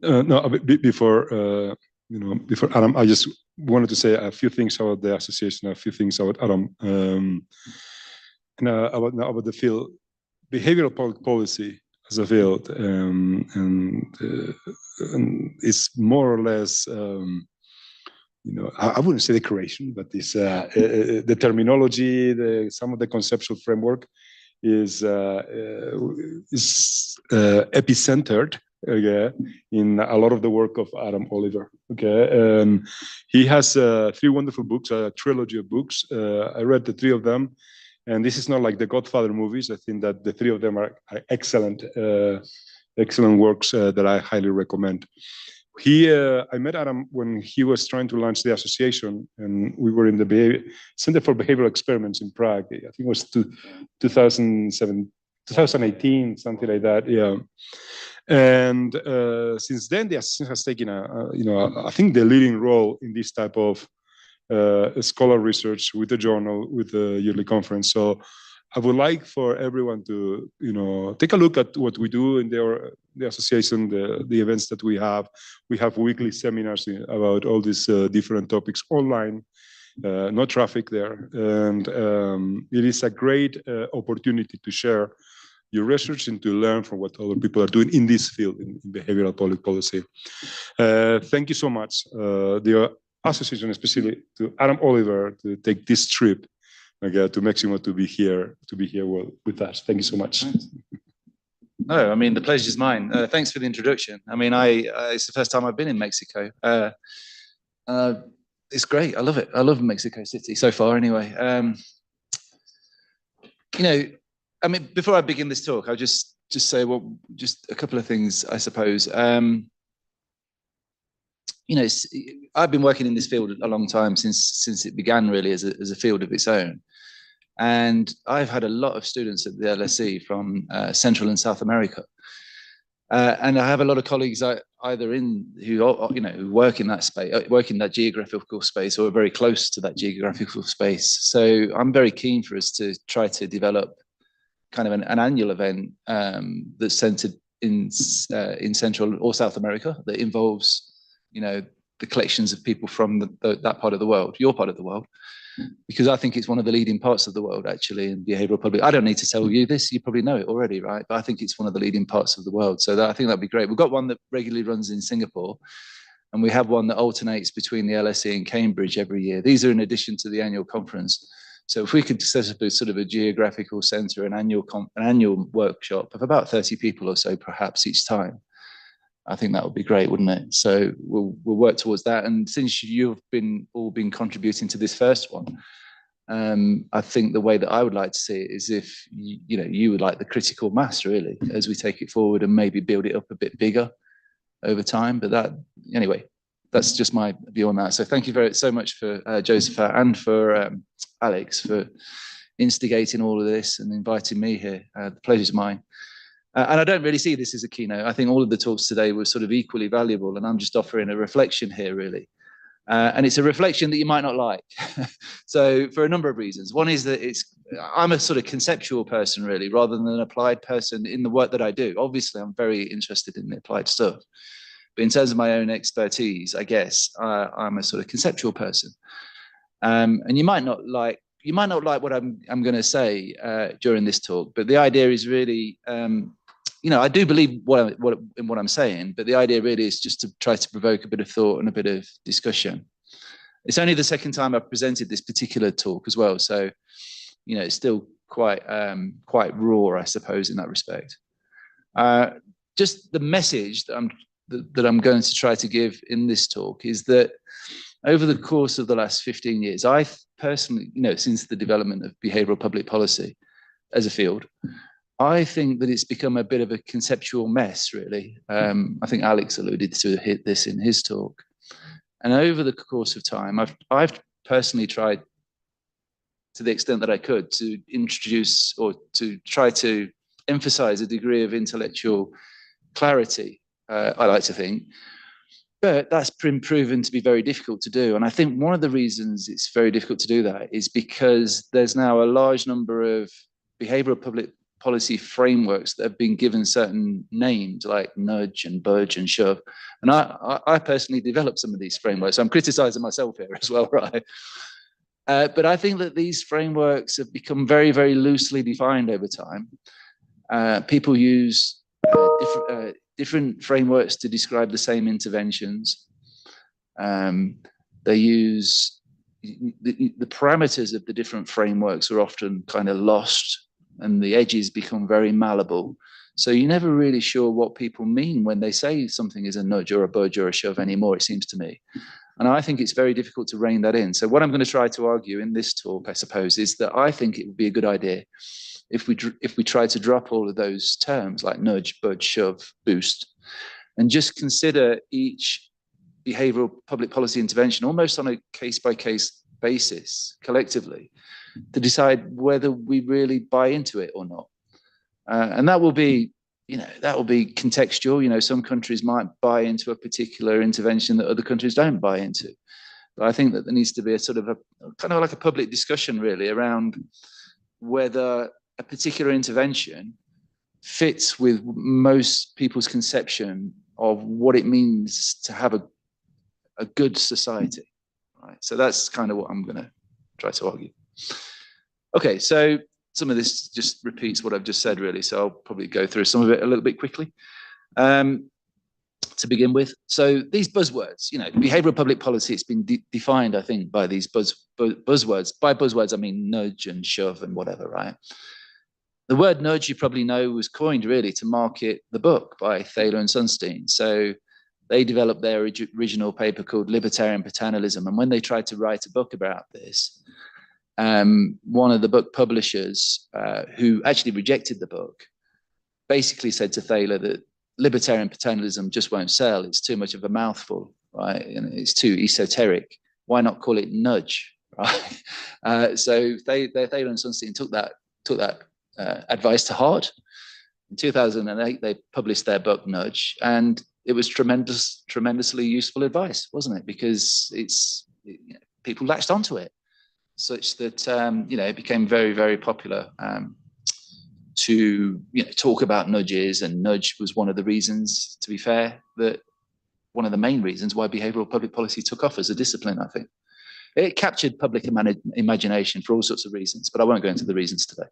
S5: No, before before Adam, I just wanted to say a few things about the association, a few things about Adam, and about the field, behavioral public policy as a field, and it's more or less, I wouldn't say the creation, but it's the terminology, some of the conceptual framework is epicentered in a lot of the work of Adam Oliver. He has 3 wonderful books, a trilogy of books. I read the 3 of them, and this is not like the Godfather movies. I think that the 3 of them are excellent, excellent works that I highly recommend. I met Adam when he was trying to launch the association, and we were in the Center for Behavioral Experiments in Prague. I think it was 2018, something like that. Yeah. And since then, the association has taken I think the leading role in this type of scholar research with the journal, with the yearly conference. So I would like for everyone to, take a look at what we do in the association, the events that we have. We have weekly seminars about all these different topics online, no traffic there. And it is a great opportunity to share your research and to learn from what other people are doing in this field, in behavioral public policy. Thank you so much, the association, especially to Adam Oliver, to take this trip to Mexico to be here with us. Thank you so much.
S7: No, I mean, the pleasure's mine. Thanks for the introduction. I mean, it's the first time I've been in Mexico. It's great. I love it. I love Mexico City so far anyway. I mean, before I begin this talk, I'll just say, well, just a couple of things, I suppose. I've been working in this field a long time, since it began really as a field of its own. And I've had a lot of students at the LSE from Central and South America. And I have a lot of colleagues either who work in that space, work in that geographical space, or are very close to that geographical space. So I'm very keen for us to try to develop kind of an annual event that's centered in Central or South America, that involves, the collections of people from that part of the world, your part of the world, because I think it's one of the leading parts of the world, actually, in behavioral public. I don't need to tell you this, you probably know it already, right? But I think it's one of the leading parts of the world. So I think that'd be great. We've got one that regularly runs in Singapore, and we have one that alternates between the LSE and Cambridge every year. These are in addition to the annual conference. So if we could set up a sort of a geographical centre, an annual workshop of about 30 people or so, perhaps each time, I think that would be great, wouldn't it? So we'll work towards that. And since you've all been contributing to this first one, I think the way that I would like to see it is if you would like the critical mass, really, as we take it forward and maybe build it up a bit bigger over time. But anyway, that's just my view on that. So thank you so much for Josepha and for Alex for instigating all of this and inviting me here. The pleasure's mine. And I don't really see this as a keynote. I think all of the talks today were sort of equally valuable, and I'm just offering a reflection here, really. And it's a reflection that you might not like. So for a number of reasons. One is that I'm a sort of conceptual person, really, rather than an applied person in the work that I do. Obviously, I'm very interested in the applied stuff. But in terms of my own expertise, I guess I'm a sort of conceptual person. And you might not like what I'm going to say during this talk, but the idea is really, I do believe what I'm saying, but the idea really is just to try to provoke a bit of thought and a bit of discussion. It's only the second time I've presented this particular talk as well, so it's still quite raw, I suppose, in that respect. Just the message that I'm going to try to give in this talk is that over the course of the last 15 years, I personally, since the development of behavioral public policy as a field, I think that it's become a bit of a conceptual mess, really. I think Alex alluded to this in his talk. And over the course of time, I've personally tried, to the extent that I could, to introduce or to try to emphasize a degree of intellectual clarity, I like to think. But that's been proven to be very difficult to do. And I think one of the reasons it's very difficult to do that is because there's now a large number of behavioral public policy frameworks that have been given certain names like nudge and budge and shove. And I personally developed some of these frameworks. So I'm criticizing myself here as well, right? But I think that these frameworks have become very, very loosely defined over time. People use different frameworks to describe the same interventions. They use the parameters of the different frameworks are often kind of lost, and the edges become very malleable. So you're never really sure what people mean when they say something is a nudge or a budge or a shove anymore, it seems to me. And I think it's very difficult to rein that in. So what I'm going to try to argue in this talk, I suppose, is that I think it would be a good idea if we try to drop all of those terms like nudge, budge, shove, boost, and just consider each behavioral public policy intervention almost on a case-by-case basis collectively to decide whether we really buy into it or not. And that will be, that will be contextual. Some countries might buy into a particular intervention that other countries don't buy into. But I think that there needs to be a sort of a kind of like a public discussion really around whether a particular intervention fits with most people's conception of what it means to have a good society. Right? So that's kind of what I'm going to try to argue. Okay, so some of this just repeats what I've just said, really. So I'll probably go through some of it a little bit quickly. To begin with, so these buzzwords, behavioral public policy, it's been defined, I think, by these buzzwords. By buzzwords, I mean nudge and shove and whatever, right? The word nudge, you probably know, was coined really to market the book by Thaler and Sunstein. So they developed their original paper called Libertarian Paternalism. And when they tried to write a book about this, one of the book publishers who actually rejected the book basically said to Thaler that libertarian paternalism just won't sell. It's too much of a mouthful, right? And it's too esoteric. Why not call it nudge, right? So Thaler and Sunstein took that advice to heart. In 2008, they published their book Nudge, and it was tremendously useful advice, wasn't it? Because people latched onto it, such that it became very, very popular to talk about nudges. And nudge was one of the reasons, to be fair, that one of the main reasons why behavioral public policy took off as a discipline. I think it captured public imagination for all sorts of reasons, but I won't go into the reasons today.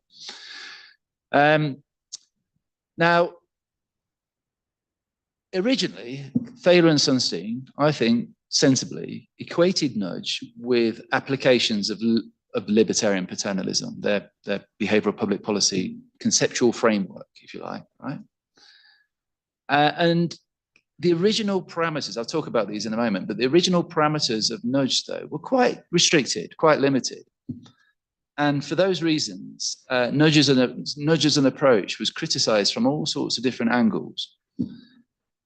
S7: Now, originally, Thaler and Sunstein, I think, sensibly equated nudge with applications of libertarian paternalism, their behavioral public policy conceptual framework, if you like, right? And the original parameters, I'll talk about these in a moment, but the original parameters of nudge, though, were quite restricted, quite limited. And for those reasons, nudge as an approach was criticized from all sorts of different angles.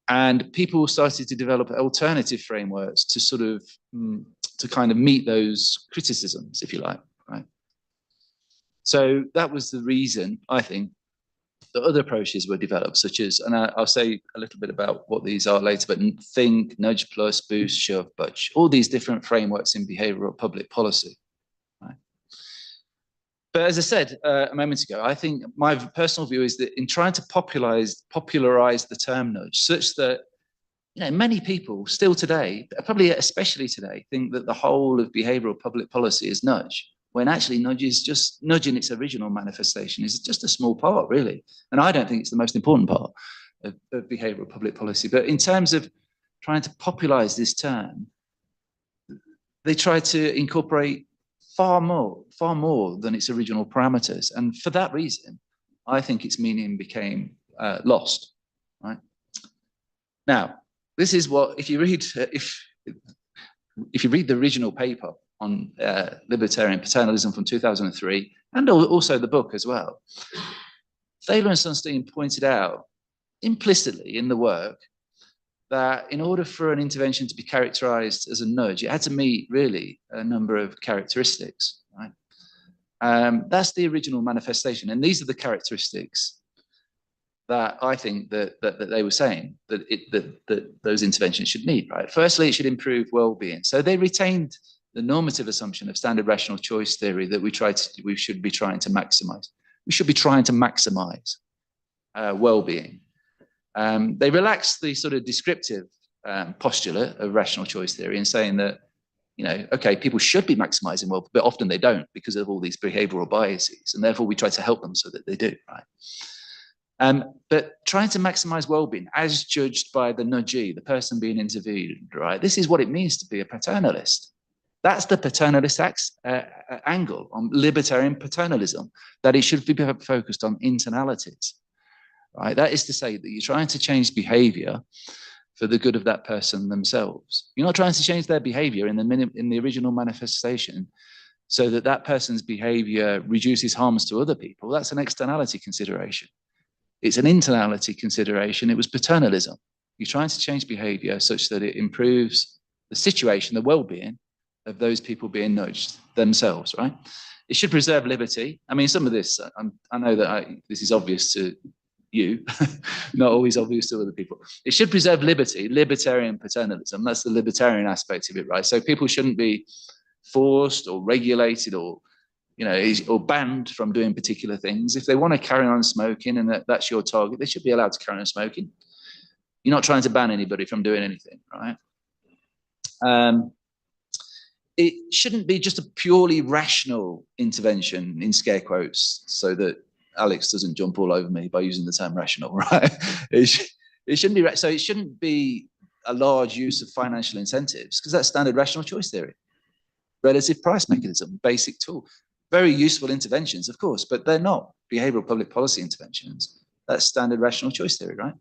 S7: And people started to develop alternative frameworks to sort of, to kind of meet those criticisms, if you like, right? So that was the reason, I think, that other approaches were developed, such as, and I'll say a little bit about what these are later, but think, nudge plus, boost, shove, budge, all these different frameworks in behavioral public policy. But as I said a moment ago, I think my personal view is that in trying to popularize the term nudge, such that many people still today, probably especially today, think that the whole of behavioral public policy is nudge, when actually nudge in its original manifestation is just a small part, really. And I don't think it's the most important part of behavioral public policy. But in terms of trying to popularize this term, they try to incorporate far more than its original parameters. And for that reason, I think its meaning became lost, right? Now, this is what, if you read the original paper on libertarian paternalism from 2003, and also the book as well, Thaler and Sunstein pointed out implicitly in the work that in order for an intervention to be characterized as a nudge, it had to meet really a number of characteristics, right? That's the original manifestation. And these are the characteristics that I think that they were saying that those interventions should meet, right? Firstly, it should improve well-being. So they retained the normative assumption of standard rational choice theory that we should be trying to maximize. We should be trying to maximize well-being. They relaxed the sort of descriptive postulate of rational choice theory in saying that, okay, people should be maximizing well, but often they don't because of all these behavioral biases, and therefore we try to help them so that they do, right? But trying to maximize well-being as judged by the nudgee, the person being interviewed, right? This is what it means to be a paternalist. That's the paternalist angle on libertarian paternalism, that it should be focused on internalities, right? That is to say that you're trying to change behavior for the good of that person themselves. You're not trying to change their behavior in the original manifestation so that that person's behavior reduces harms to other people. That's an externality consideration. It's an internality consideration. It was paternalism. You're trying to change behavior such that it improves the situation, the well-being of those people being nudged themselves, right? It should preserve liberty. I mean, some of this, I know that this is obvious to you, not always obvious to other people. It should preserve liberty, libertarian paternalism. That's the libertarian aspect of it, right? So people shouldn't be forced or regulated or, or banned from doing particular things. If they want to carry on smoking and that's your target, they should be allowed to carry on smoking. You're not trying to ban anybody from doing anything, right? It shouldn't be just a purely rational intervention, in scare quotes, so that Alex doesn't jump all over me by using the term rational, right? It shouldn't be, so it shouldn't be a large use of financial incentives, because that's standard rational choice theory. Relative price mechanism, basic tool. Very useful interventions, of course, but they're not behavioral public policy interventions. That's standard rational choice theory, right?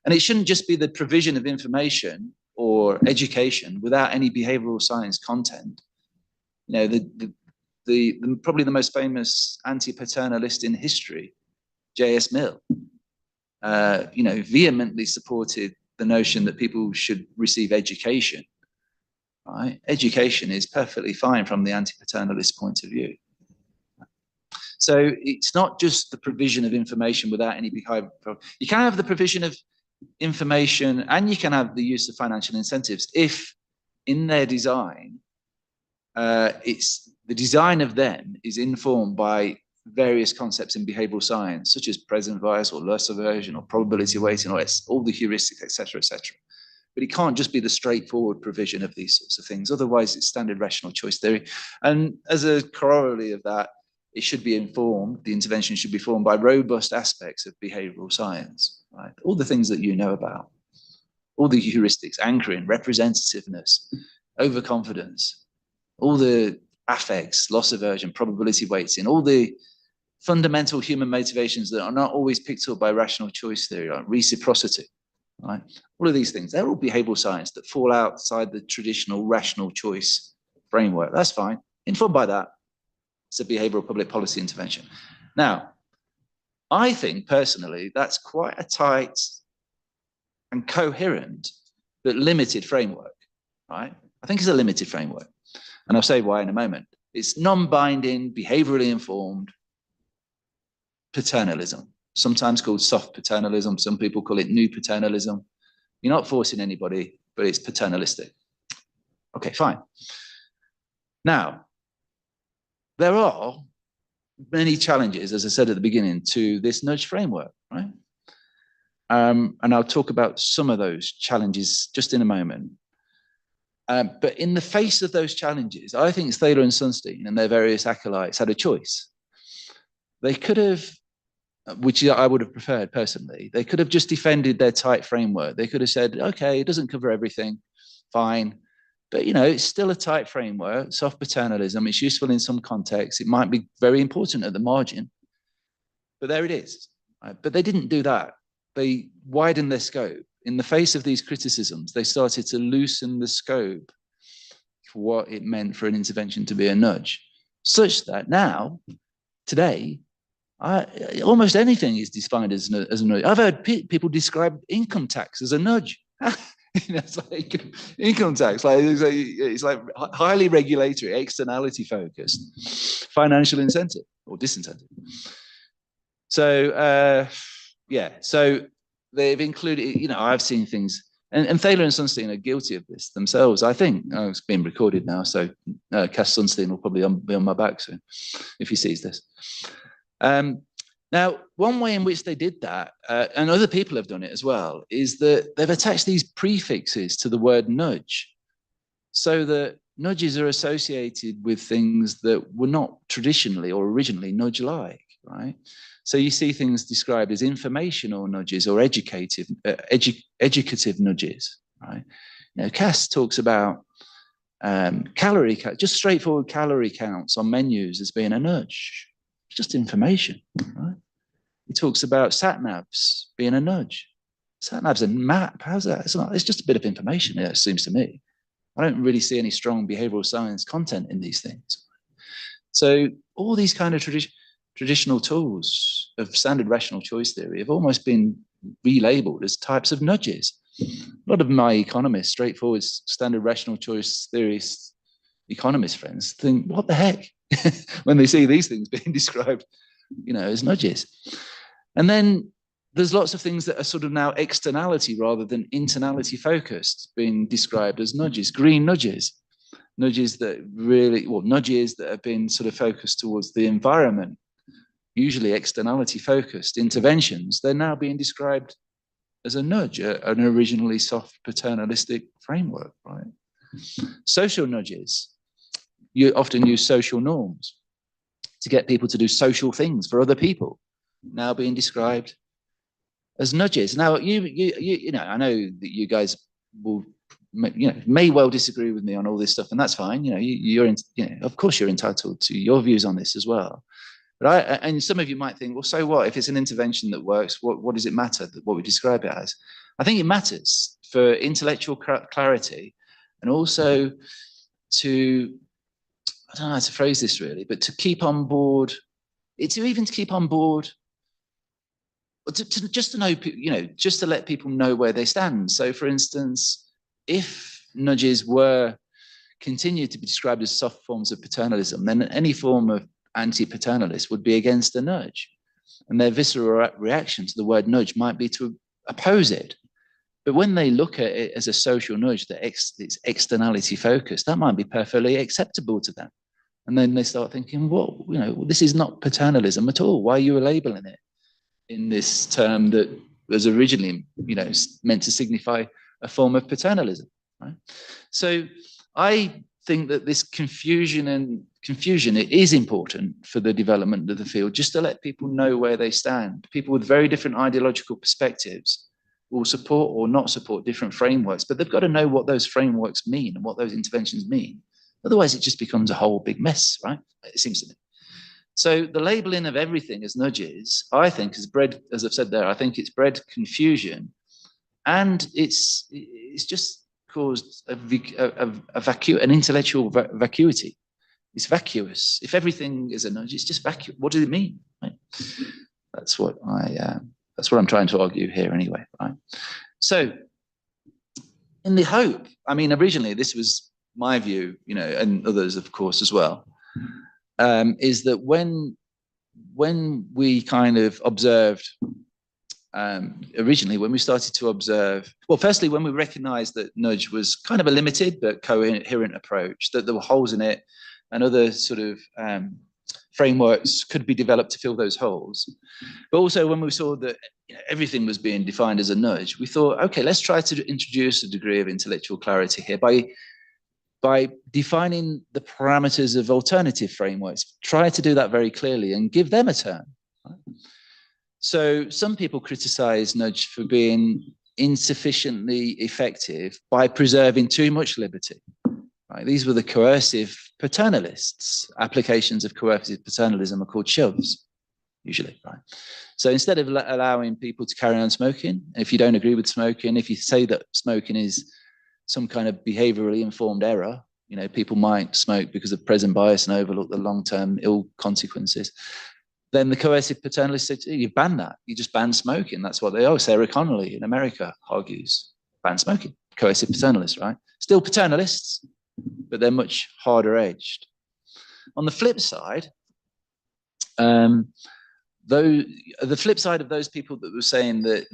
S7: And it shouldn't just be the provision of information or education without any behavioral science content. Probably the most famous anti-paternalist in history, J.S. Mill, vehemently supported the notion that people should receive education. Right? Education is perfectly fine from the anti-paternalist point of view. So it's not just the provision of information without any behavior. You can have the provision of information and you can have the use of financial incentives if in their design, the design of them is informed by various concepts in behavioral science, such as present bias or loss aversion or probability weighting or all the heuristics, etc., etc. But it can't just be the straightforward provision of these sorts of things. Otherwise, it's standard rational choice theory. And as a corollary of that, it should be informed, the intervention should be formed by robust aspects of behavioral science, right? All the things that you know about, all the heuristics, anchoring, representativeness, overconfidence, all the affects, loss aversion, probability weighting, all the fundamental human motivations that are not always picked up by rational choice theory, like reciprocity, right? All of these things, they're all behavioral science that fall outside the traditional rational choice framework. That's fine. Informed by that, it's a behavioral public policy intervention. Now, I think personally, that's quite a tight and coherent but limited framework, right? I think it's a limited framework. And I'll say why in a moment. It's non-binding, behaviorally informed paternalism, sometimes called soft paternalism. Some people call it new paternalism. You're not forcing anybody, but it's paternalistic. Okay, fine. Now, there are many challenges, as I said at the beginning, to this nudge framework, right? And I'll talk about some of those challenges just in a moment. But in the face of those challenges, I think Thaler and Sunstein and their various acolytes had a choice. They could have, which I would have preferred personally, they could have just defended their tight framework. They could have said, okay, it doesn't cover everything, fine. But, it's still a tight framework, soft paternalism. It's useful in some contexts. It might be very important at the margin. But there it is. Right? But they didn't do that. They widened their scope. In the face of these criticisms, they started to loosen the scope for what it meant for an intervention to be a nudge, such that now, today, almost anything is defined as a nudge. I've heard people describe income tax as a nudge. It's like income tax, it's like highly regulatory, externality focused, financial incentive or disincentive. So, so they've included, I've seen things, and Thaler and Sunstein are guilty of this themselves. I think it's been recorded now, so Cass Sunstein will probably be on my back soon if he sees this. Now, one way in which they did that, and other people have done it as well, is that they've attached these prefixes to the word nudge, so that nudges are associated with things that were not traditionally or originally nudge-like, right? So you see things described as informational nudges or educative nudges, right? You know, Cass talks about just straightforward calorie counts on menus as being a nudge. It's just information, right? He talks about sat-navs being a nudge. Sat-nav's a map. How's that? It's just a bit of information, it seems to me. I don't really see any strong behavioral science content in these things. So all these kind of traditional tools of standard rational choice theory have almost been relabeled as types of nudges. A lot of my economists, straightforward standard rational choice theorists, economist friends think, what the heck? When they see these things being described, you know, as nudges. And then there's lots of things that are sort of now externality rather than internality focused being described as nudges, green nudges, nudges that really, well, nudges that have been sort of focused towards the environment, usually externality focused interventions. They're now being described as a nudge, an originally soft paternalistic framework, right? Social nudges, you often use social norms to get people to do social things for other people, now being described as nudges. Now, you know, I know that you guys will, you know, may well disagree with me on all this stuff, and that's fine. You know, you know, of course, you're entitled to your views on this as well. But and some of you might think, well, so what? If it's an intervention that works, what does it matter what we describe it as? I think it matters for intellectual clarity, and also to, I don't know how to phrase this really, but to keep on board, to keep on board, just to know, you know, just to let people know where they stand. So for instance, if nudges were continued to be described as soft forms of paternalism, then any form of anti-paternalist would be against a nudge. And their visceral reaction to the word nudge might be to oppose it. But when they look at it as a social nudge that it's externality focused, that might be perfectly acceptable to them. And then they start thinking, well, you know, this is not paternalism at all. Why are you labeling it in this term that was originally, you know, meant to signify a form of paternalism, right? So I think that this confusion it is important for the development of the field, just to let people know where they stand. People with very different ideological perspectives will support or not support different frameworks, but they've got to know what those frameworks mean and what those interventions mean. Otherwise, it just becomes a whole big mess, right? It seems to me. So the labeling of everything as nudges, I think, has bred, as I've said there, I think it's bred confusion, and it's just caused an intellectual vacuity. It's vacuous. If everything is a nudge, it's just vacuous. What does it mean? Right? That's what I'm trying to argue here, anyway. Right. So, in the hope, I mean, originally this was my view, you know, and others, of course, as well, is that when we kind of observed. Originally, when we started to observe, well, firstly, when we recognized that nudge was kind of a limited but coherent approach, that there were holes in it and other sort of frameworks could be developed to fill those holes. But also when we saw that, you know, everything was being defined as a nudge, we thought, okay, let's try to introduce a degree of intellectual clarity here by defining the parameters of alternative frameworks. Try to do that very clearly and give them a term. Right? So some people criticize nudge for being insufficiently effective by preserving too much liberty. Right? These were the coercive paternalists. Applications of coercive paternalism are called shoves, usually. Right? So instead of allowing people to carry on smoking, if you don't agree with smoking, if you say that smoking is some kind of behaviorally informed error, you know, people might smoke because of present bias and overlook the long-term ill consequences. Then the coercive paternalists say, you ban that. You just ban smoking. That's what they are. Sarah Connolly in America argues, ban smoking. Coercive paternalists, right? Still paternalists, but they're much harder edged. On the flip side, though the flip side of those people that were saying that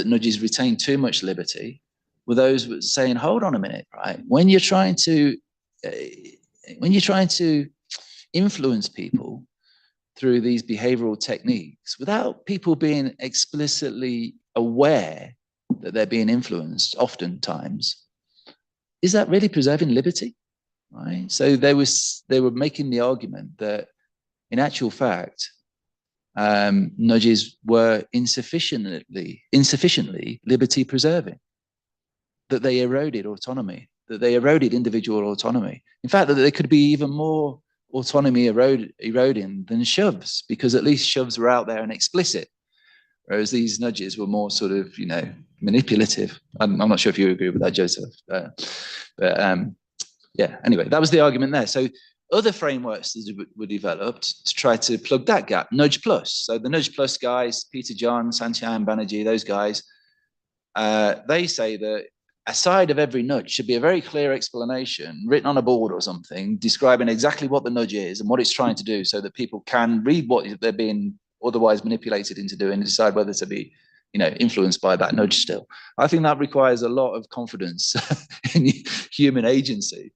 S7: nudges retain too much liberty were those who were saying, hold on a minute, right? When you're trying to influence people, through these behavioral techniques without people being explicitly aware that they're being influenced oftentimes, is that really preserving liberty? Right? So they were making the argument that in actual fact, nudges were insufficiently liberty preserving, that they eroded autonomy, that they eroded individual autonomy. In fact, that they could be even more autonomy eroding than shoves, because at least shoves were out there and explicit, whereas these nudges were more sort of, manipulative. I'm not sure if you agree with that, Joseph, but yeah, anyway, that was the argument there. So other frameworks that were developed to try to plug that gap, Nudge Plus. So the Nudge Plus guys, Peter John, Santiago Banerjee, those guys, they say that aside of every nudge should be a very clear explanation written on a board or something describing exactly what the nudge is and what it's trying to do, so that people can read what they're being otherwise manipulated into doing and decide whether to be influenced by that nudge still. I think that requires a lot of confidence in human agency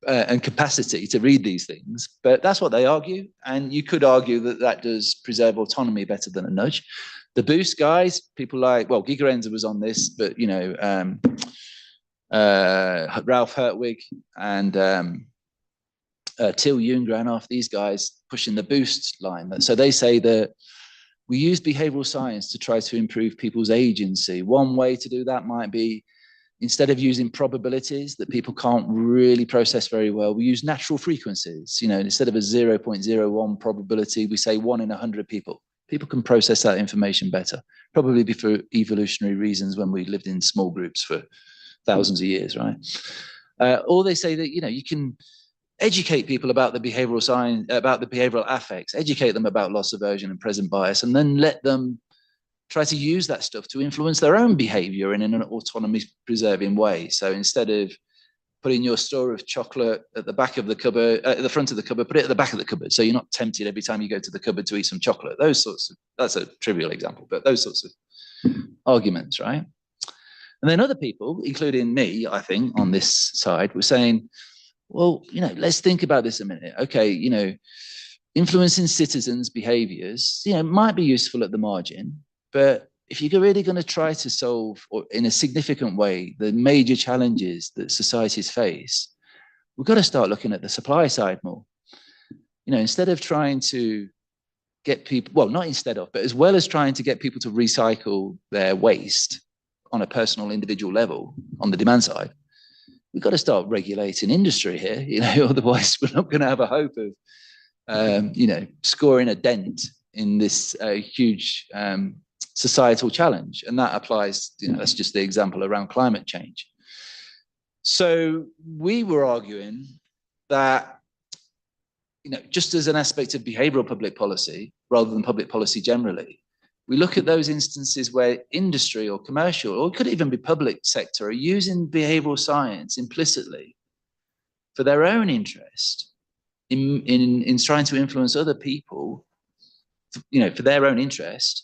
S7: and capacity to read these things, but that's what they argue. And you could argue that that does preserve autonomy better than a nudge. The boost guys, people like, well, Giga Renzer was on this, but Ralph Hertwig and Till Junggranoff, these guys pushing the boost line. So they say that we use behavioral science to try to improve people's agency. One way to do that might be, instead of using probabilities that people can't really process very well, we use natural frequencies. Instead of a 0.01 probability, we say 1 in 100 people. People can process that information better, probably for evolutionary reasons when we lived in small groups for thousands of years, right? Or they say that, you can educate people about the behavioral science, about the behavioral affects, educate them about loss aversion and present bias, and then let them try to use that stuff to influence their own behavior in an autonomy preserving way. So instead of putting your store of chocolate at the back of the cupboard, at the front of the cupboard, put it at the back of the cupboard, so you're not tempted every time you go to the cupboard to eat some chocolate. That's a trivial example, but those sorts of arguments, right? And then other people, including me, I think, on this side, were saying, well, let's think about this a minute. Okay, influencing citizens' behaviors, might be useful at the margin, but if you're really going to try to solve, or in a significant way, the major challenges that societies face, we've got to start looking at the supply side more. Instead of trying to get people, well, not instead of, but as well as trying to get people to recycle their waste on a personal individual level on the demand side, we've got to start regulating industry here, otherwise we're not going to have a hope of, scoring a dent in this huge societal challenge. And that applies, that's just the example around climate change. So we were arguing that, just as an aspect of behavioral public policy, rather than public policy generally, we look at those instances where industry or commercial, or it could even be public sector, are using behavioral science implicitly for their own interest in trying to influence other people, for their own interest,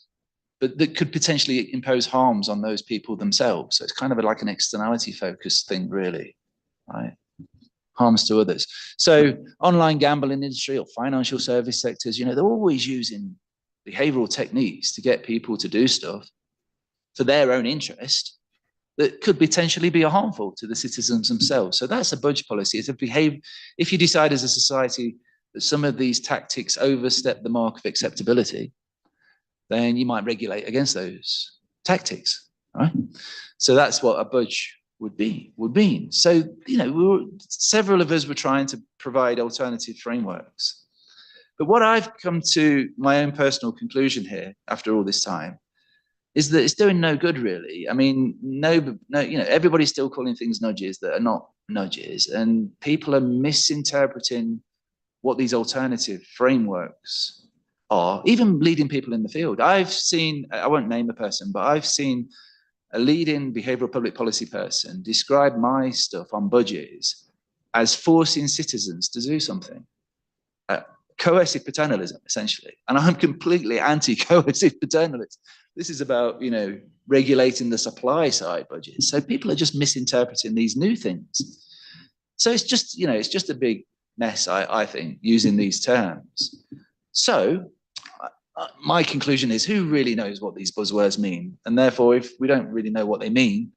S7: but that could potentially impose harms on those people themselves. So it's kind of like an externality focused thing, really, right? Harms to others. So online gambling industry or financial service sectors, they're always using behavioral techniques to get people to do stuff for their own interest that could potentially be harmful to the citizens themselves. So that's a budge policy. It's if you decide as a society that some of these tactics overstep the mark of acceptability, then you might regulate against those tactics, right? So that's what a budge would mean. So, several of us were trying to provide alternative frameworks. But what I've come to my own personal conclusion here after all this time is that it's doing no good, really. I mean, no, everybody's still calling things nudges that are not nudges, and people are misinterpreting what these alternative frameworks are, even leading people in the field. I've seen, I won't name a person, but I've seen a leading behavioral public policy person describe my stuff on budgets as forcing citizens to do something. Coercive paternalism, essentially. And I'm completely anti-coercive paternalism. This is about, regulating the supply side budget. So people are just misinterpreting these new things. So it's just, it's just a big mess, I think, using these terms. So my conclusion is, who really knows what these buzzwords mean? And therefore, if we don't really know what they mean,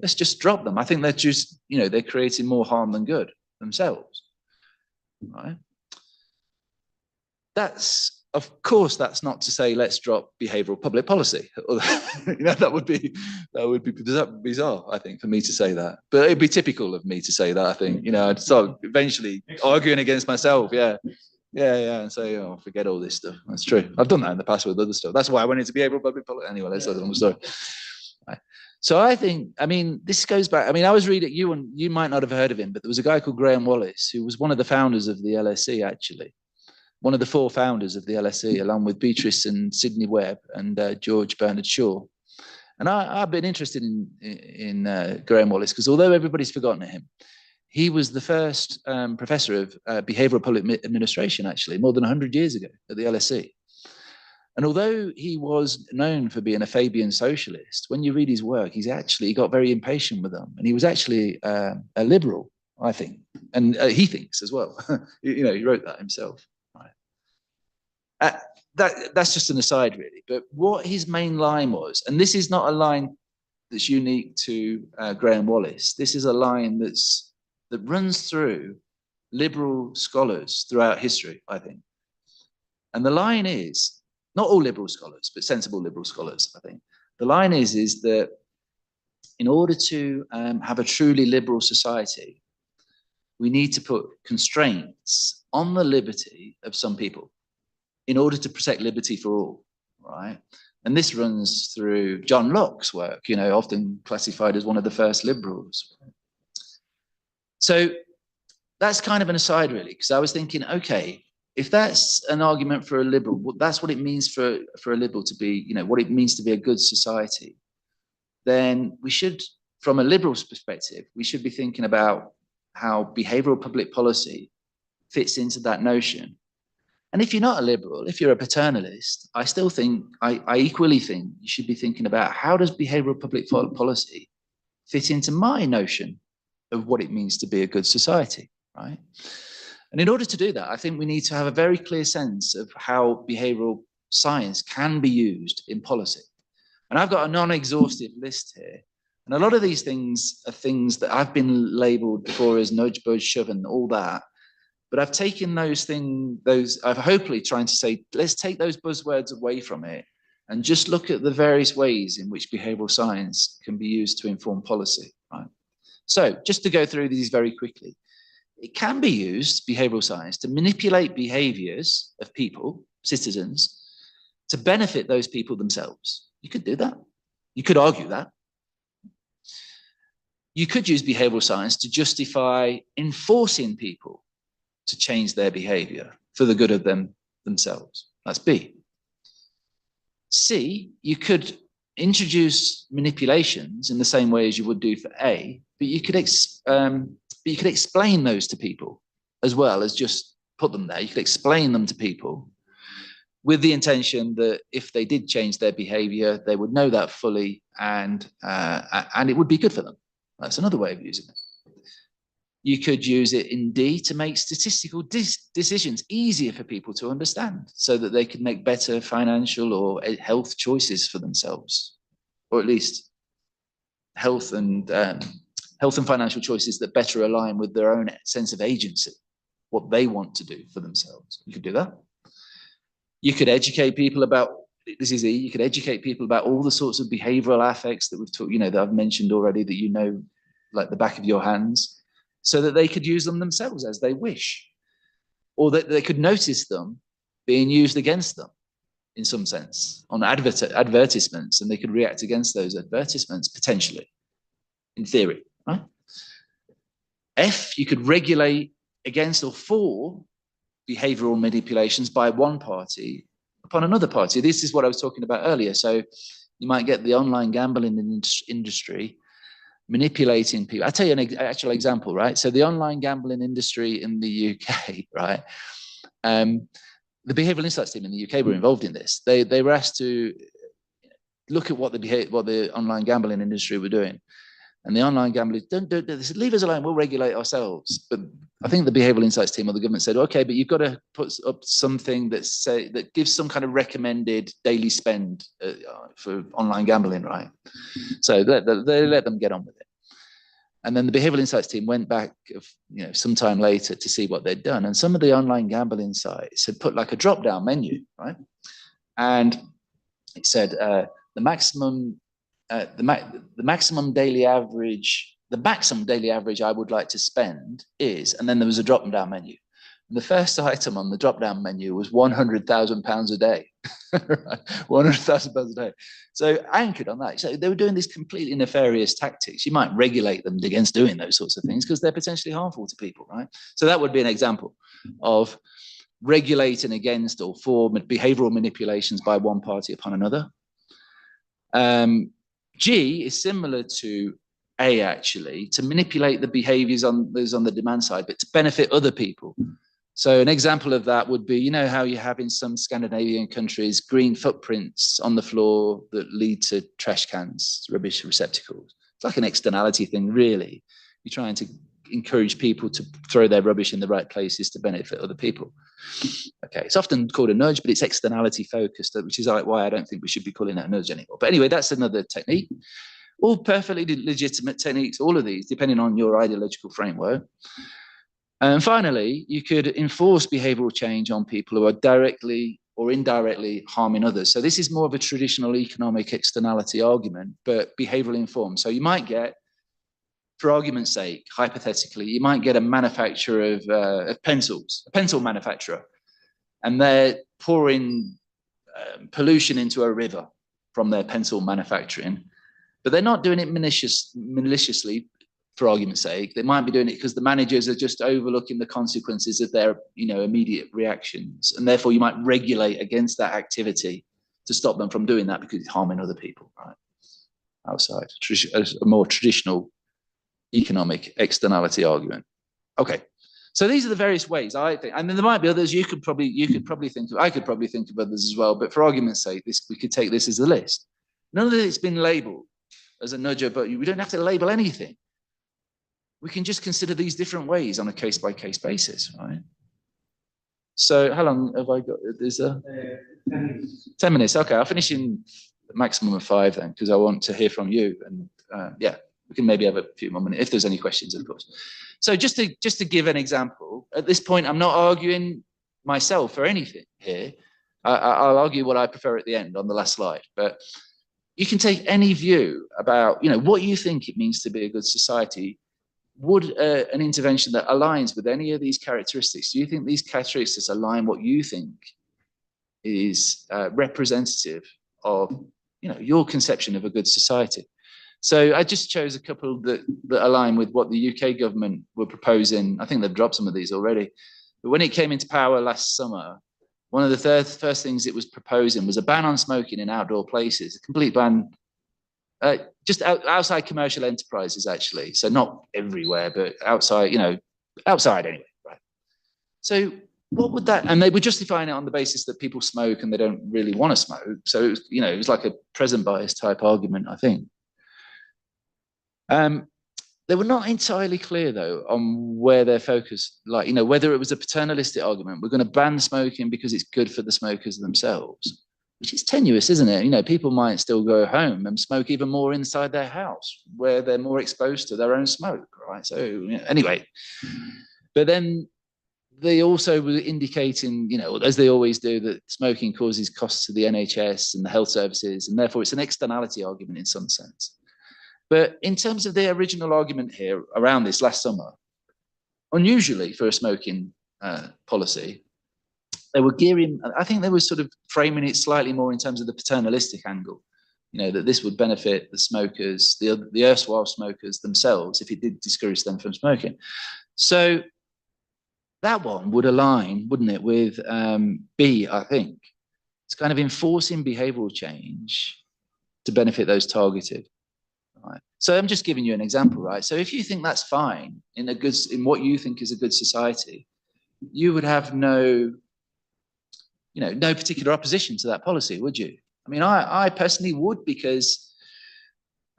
S7: let's just drop them. I think they're just, they're creating more harm than good themselves, right? Of course, that's not to say let's drop behavioral public policy. That would be bizarre, I think, for me to say that. But it'd be typical of me to say that, I think. I'd start eventually arguing against myself. Yeah. And say, oh, forget all this stuff. That's true. I've done that in the past with other stuff. That's why I went into behavioral public policy. Anyway, that's another story. Right. So I think, this goes back. I was reading, you might not have heard of him, but there was a guy called Graham Wallis, who was one of the founders of the LSE, actually. One of the 4 founders of the LSE, along with Beatrice and Sidney Webb and George Bernard Shaw. And I've been interested in Graham Wallis because although everybody's forgotten him, he was the first professor of behavioral public administration, actually, more than 100 years ago at the LSE. And although he was known for being a Fabian socialist, when you read his work, he got very impatient with them. And he was actually a liberal, I think. And he thinks as well. He wrote that himself. That's just an aside, really. But what his main line was, and this is not a line that's unique to Graham Wallis. This is a line that runs through liberal scholars throughout history, I think. And the line is, not all liberal scholars, but sensible liberal scholars, I think. The line is that in order to have a truly liberal society, we need to put constraints on the liberty of some people in order to protect liberty for all, right? And this runs through John Locke's work, often classified as one of the first liberals. So that's kind of an aside, really, because I was thinking, okay, if that's an argument for a liberal, that's what it means for a liberal to be, what it means to be a good society, then we should, from a liberal's perspective, we should be thinking about how behavioral public policy fits into that notion. And if you're not a liberal, if you're a paternalist, I still think, I equally think you should be thinking about how does behavioral public policy fit into my notion of what it means to be a good society, right? And in order to do that, I think we need to have a very clear sense of how behavioral science can be used in policy. And I've got a non-exhaustive list here. And a lot of these things are things that I've been labeled before as nudge, budge, shove, and all that. But I've taken I've hopefully trying to say, let's take those buzzwords away from it and just look at the various ways in which behavioral science can be used to inform policy, right? So just to go through these very quickly, it can be used, behavioral science, to manipulate behaviors of people, citizens, to benefit those people themselves. You could do that. You could argue that. You could use behavioral science to justify enforcing people to change their behavior for the good of themselves. That's B. C, you could introduce manipulations in the same way as you would do for A, but you could explain those to people as well as just put them there. You could explain them to people with the intention that if they did change their behavior, they would know that fully and it would be good for them. That's another way of using it. You could use it in D to make statistical decisions easier for people to understand so that they could make better financial or health choices for themselves, or at least health and financial choices that better align with their own sense of agency, what they want to do for themselves. You could do that. You could educate people about, this is E, you could educate people about all the sorts of behavioral affects that we've talked, that I've mentioned already, that like the back of your hands, so that they could use them themselves as they wish, or that they could notice them being used against them in some sense on advertisements, and they could react against those advertisements potentially, in theory, right? F, you could regulate against or for behavioral manipulations by one party upon another party. This is what I was talking about earlier. So you might get the online gambling industry manipulating people. I'll tell you an actual example, right? So the online gambling industry in the UK, right? The Behavioural Insights team in the UK were involved in this. They were asked to look at what the online gambling industry were doing. And the online gamblers don't do this. Leave us alone. We'll regulate ourselves. But I think the behavioural insights team or the government said, okay, but you've got to put up something that gives some kind of recommended daily spend for online gambling, right? So they let them get on with it. And then the behavioural insights team went back, sometime later to see what they'd done. And some of the online gambling sites had put like a drop-down menu, right? And it said the maximum daily average I would like to spend is, and then there was a drop-down menu. And the first item on the drop-down menu was £100,000 a day, right? £100,000 a day. So anchored on that, so they were doing these completely nefarious tactics. You might regulate them against doing those sorts of things because they're potentially harmful to people, right? So that would be an example of regulating against or for behavioural manipulations by one party upon another. G is similar to A, actually, to manipulate the behaviours on the demand side, but to benefit other people. So an example of that would be, how you have in some Scandinavian countries, green footprints on the floor that lead to trash cans, rubbish receptacles. It's like an externality thing, really. You're trying to encourage people to throw their rubbish in the right places to benefit other people. Okay, it's often called a nudge, but it's externality focused, which is why I don't think we should be calling that a nudge anymore. But anyway, that's another technique. All perfectly legitimate techniques, all of these, depending on your ideological framework. And finally, you could enforce behavioral change on people who are directly or indirectly harming others. So this is more of a traditional economic externality argument, but behavioral informed. So you might get, for argument's sake, hypothetically, you might get a manufacturer of pencils, a pencil manufacturer, and they're pouring pollution into a river from their pencil manufacturing, but they're not doing it maliciously, for argument's sake. They might be doing it because the managers are just overlooking the consequences of their immediate reactions, and therefore you might regulate against that activity to stop them from doing that because it's harming other people, right? Outside, a more traditional economic externality argument. Okay, so these are the various ways I think, and then there might be others. You could probably think of. I could probably think of others as well. But for argument's sake, we could take this as a list. None of it's been labelled as a nudge, but we don't have to label anything. We can just consider these different ways on a case-by-case basis, right? So how long have I got? Is there 10 minutes? 10 minutes. Okay, I'll finish in a maximum of 5 then, because I want to hear from you. And yeah, we can maybe have a few more minutes if there's any questions, of course. So just to give an example, at this point, I'm not arguing myself or anything here. I'll argue what I prefer at the end on the last slide. But you can take any view about what you think it means to be a good society. Would an intervention that aligns with any of these characteristics, do you think these characteristics align what you think is representative of your conception of a good society? So I just chose a couple that align with what the UK government were proposing. I think they've dropped some of these already. But when it came into power last summer, one of the first things it was proposing was a ban on smoking in outdoor places, a complete ban, just outside commercial enterprises, actually. So not everywhere, but outside, outside anyway, right? So what would that, and they were justifying it on the basis that people smoke and they don't really want to smoke. So it was, it was like a present bias type argument, I think. They were not entirely clear, though, on where their focus, whether it was a paternalistic argument, we're going to ban smoking because it's good for the smokers themselves, which is tenuous, isn't it? People might still go home and smoke even more inside their house, where they're more exposed to their own smoke, right? So anyway, but then they also were indicating, as they always do, that smoking causes costs to the NHS and the health services, and therefore it's an externality argument in some sense. But in terms of the original argument here around this last summer, unusually for a smoking policy, they were gearing, I think they were sort of framing it slightly more in terms of the paternalistic angle, that this would benefit the smokers, the erstwhile smokers themselves, if it did discourage them from smoking. So that one would align, wouldn't it, with B, I think. It's kind of enforcing behavioral change to benefit those targeted. Right. So I'm just giving you an example, right? So if you think that's fine in what you think is a good society, you would have no particular opposition to that policy, would you? I mean, I personally would, because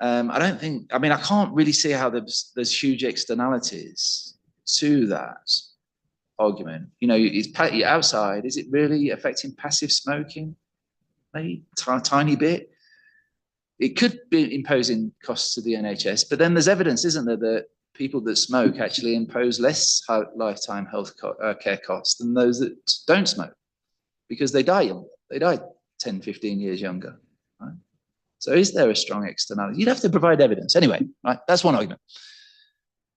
S7: I don't think, I mean, I can't really see how there's huge externalities to that argument. You know, it's outside. Is it really affecting passive smoking? Maybe a tiny bit. It could be imposing costs to the NHS, but then there's evidence, isn't there, that people that smoke actually impose less lifetime health care costs than those that don't smoke, because they die younger. They die 10, 15 years younger. Right? So is there a strong externality? You'd have to provide evidence. Anyway, right? That's one argument.